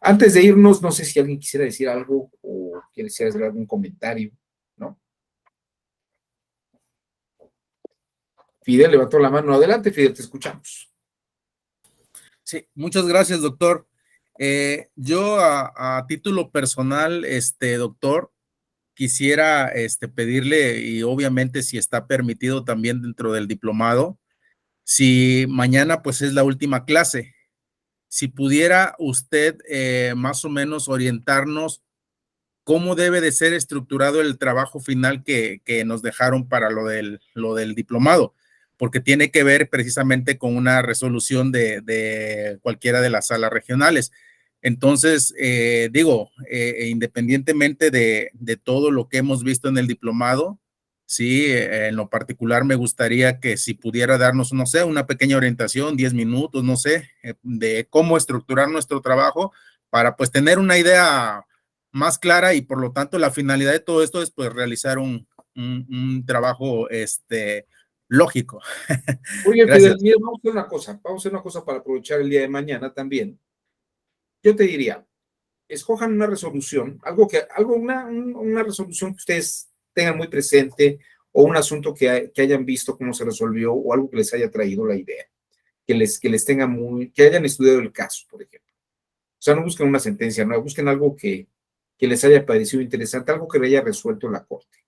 Antes de irnos, no sé si alguien quisiera decir algo o quisiera hacer algún comentario, ¿no? Fidel levantó la mano. Adelante, Fidel, te escuchamos. Sí, muchas gracias, doctor. Yo a título personal, doctor, quisiera pedirle, y obviamente si está permitido también dentro del diplomado, si mañana pues es la última clase, si pudiera usted más o menos orientarnos cómo debe de ser estructurado el trabajo final que nos dejaron para lo del diplomado, porque tiene que ver precisamente con una resolución de cualquiera de las salas regionales. Entonces, independientemente de todo lo que hemos visto en el diplomado, sí, en lo particular me gustaría que si pudiera darnos, no sé, una pequeña orientación, 10 minutos, no sé, de cómo estructurar nuestro trabajo para pues tener una idea más clara y por lo tanto la finalidad de todo esto es pues realizar un trabajo lógico. Oye, Gracias. Fidel, mira, vamos a hacer una cosa para aprovechar el día de mañana también. Yo te diría, escojan una resolución, una resolución que ustedes tengan muy presente o un asunto que hayan visto cómo se resolvió o algo que les haya traído la idea, que les tenga que hayan estudiado el caso, por ejemplo. O sea, no busquen una sentencia nueva, busquen algo que les haya parecido interesante, algo que le haya resuelto la corte,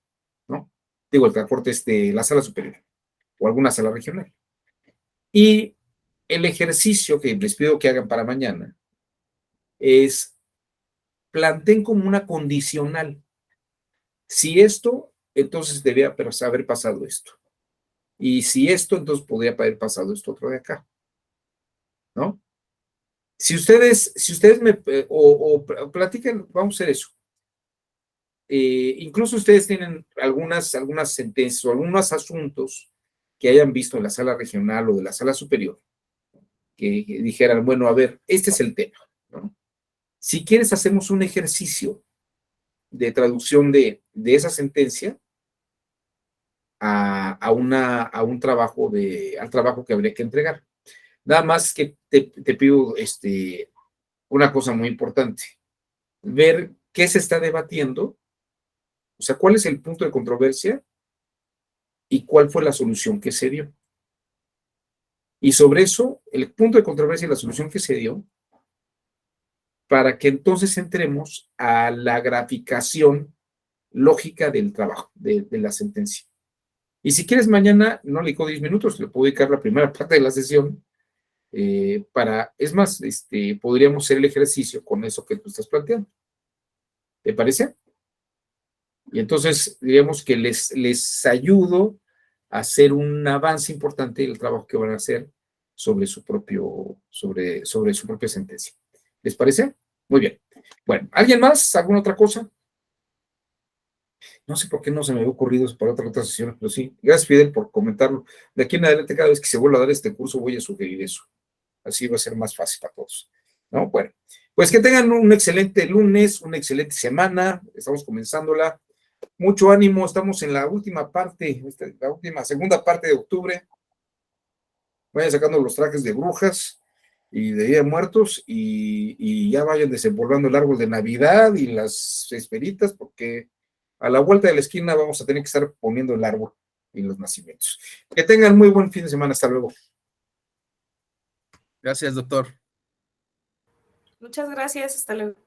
¿no? Digo, la corte la sala superior o alguna sala regional. Y el ejercicio que les pido que hagan para mañana es planteen como una condicional. Si esto, entonces debía haber pasado esto. Y si esto, entonces podría haber pasado esto otro de acá, ¿no? Si ustedes me, platican, vamos a hacer eso. Incluso ustedes tienen algunas sentencias o algunos asuntos que hayan visto en la sala regional o de la sala superior, que dijeran, bueno, a ver, este es el tema, ¿no? Si quieres, hacemos un ejercicio de traducción de esa sentencia a un trabajo al trabajo que habría que entregar. Nada más que te pido una cosa muy importante, ver qué se está debatiendo, o sea, cuál es el punto de controversia y cuál fue la solución que se dio. Y sobre eso, el punto de controversia y la solución que se dio, para que entonces entremos a la graficación lógica del trabajo, de la sentencia. Y si quieres, mañana no le dedico 10 minutos, le puedo dedicar la primera parte de la sesión es más, podríamos hacer el ejercicio con eso que tú estás planteando. ¿Te parece? Y entonces diríamos que les ayudo a hacer un avance importante en el trabajo que van a hacer sobre su propia sentencia. ¿Les parece? Muy bien. Bueno, ¿alguien más? ¿Alguna otra cosa? No sé por qué no se me había ocurrido para otra sesión, pero sí. Gracias, Fidel, por comentarlo. De aquí en adelante, cada vez que se vuelva a dar este curso, voy a sugerir eso. Así va a ser más fácil para todos, ¿no? Bueno, pues que tengan un excelente lunes, una excelente semana. Estamos comenzándola. Mucho ánimo, estamos en la última parte, segunda parte de octubre. Vayan sacando los trajes de brujas y de Día de Muertos y ya vayan desempolvando el árbol de Navidad y las esferitas, porque a la vuelta de la esquina vamos a tener que estar poniendo el árbol y los nacimientos. Que tengan muy buen fin de semana. Hasta luego. Gracias, doctor. Muchas gracias. Hasta luego.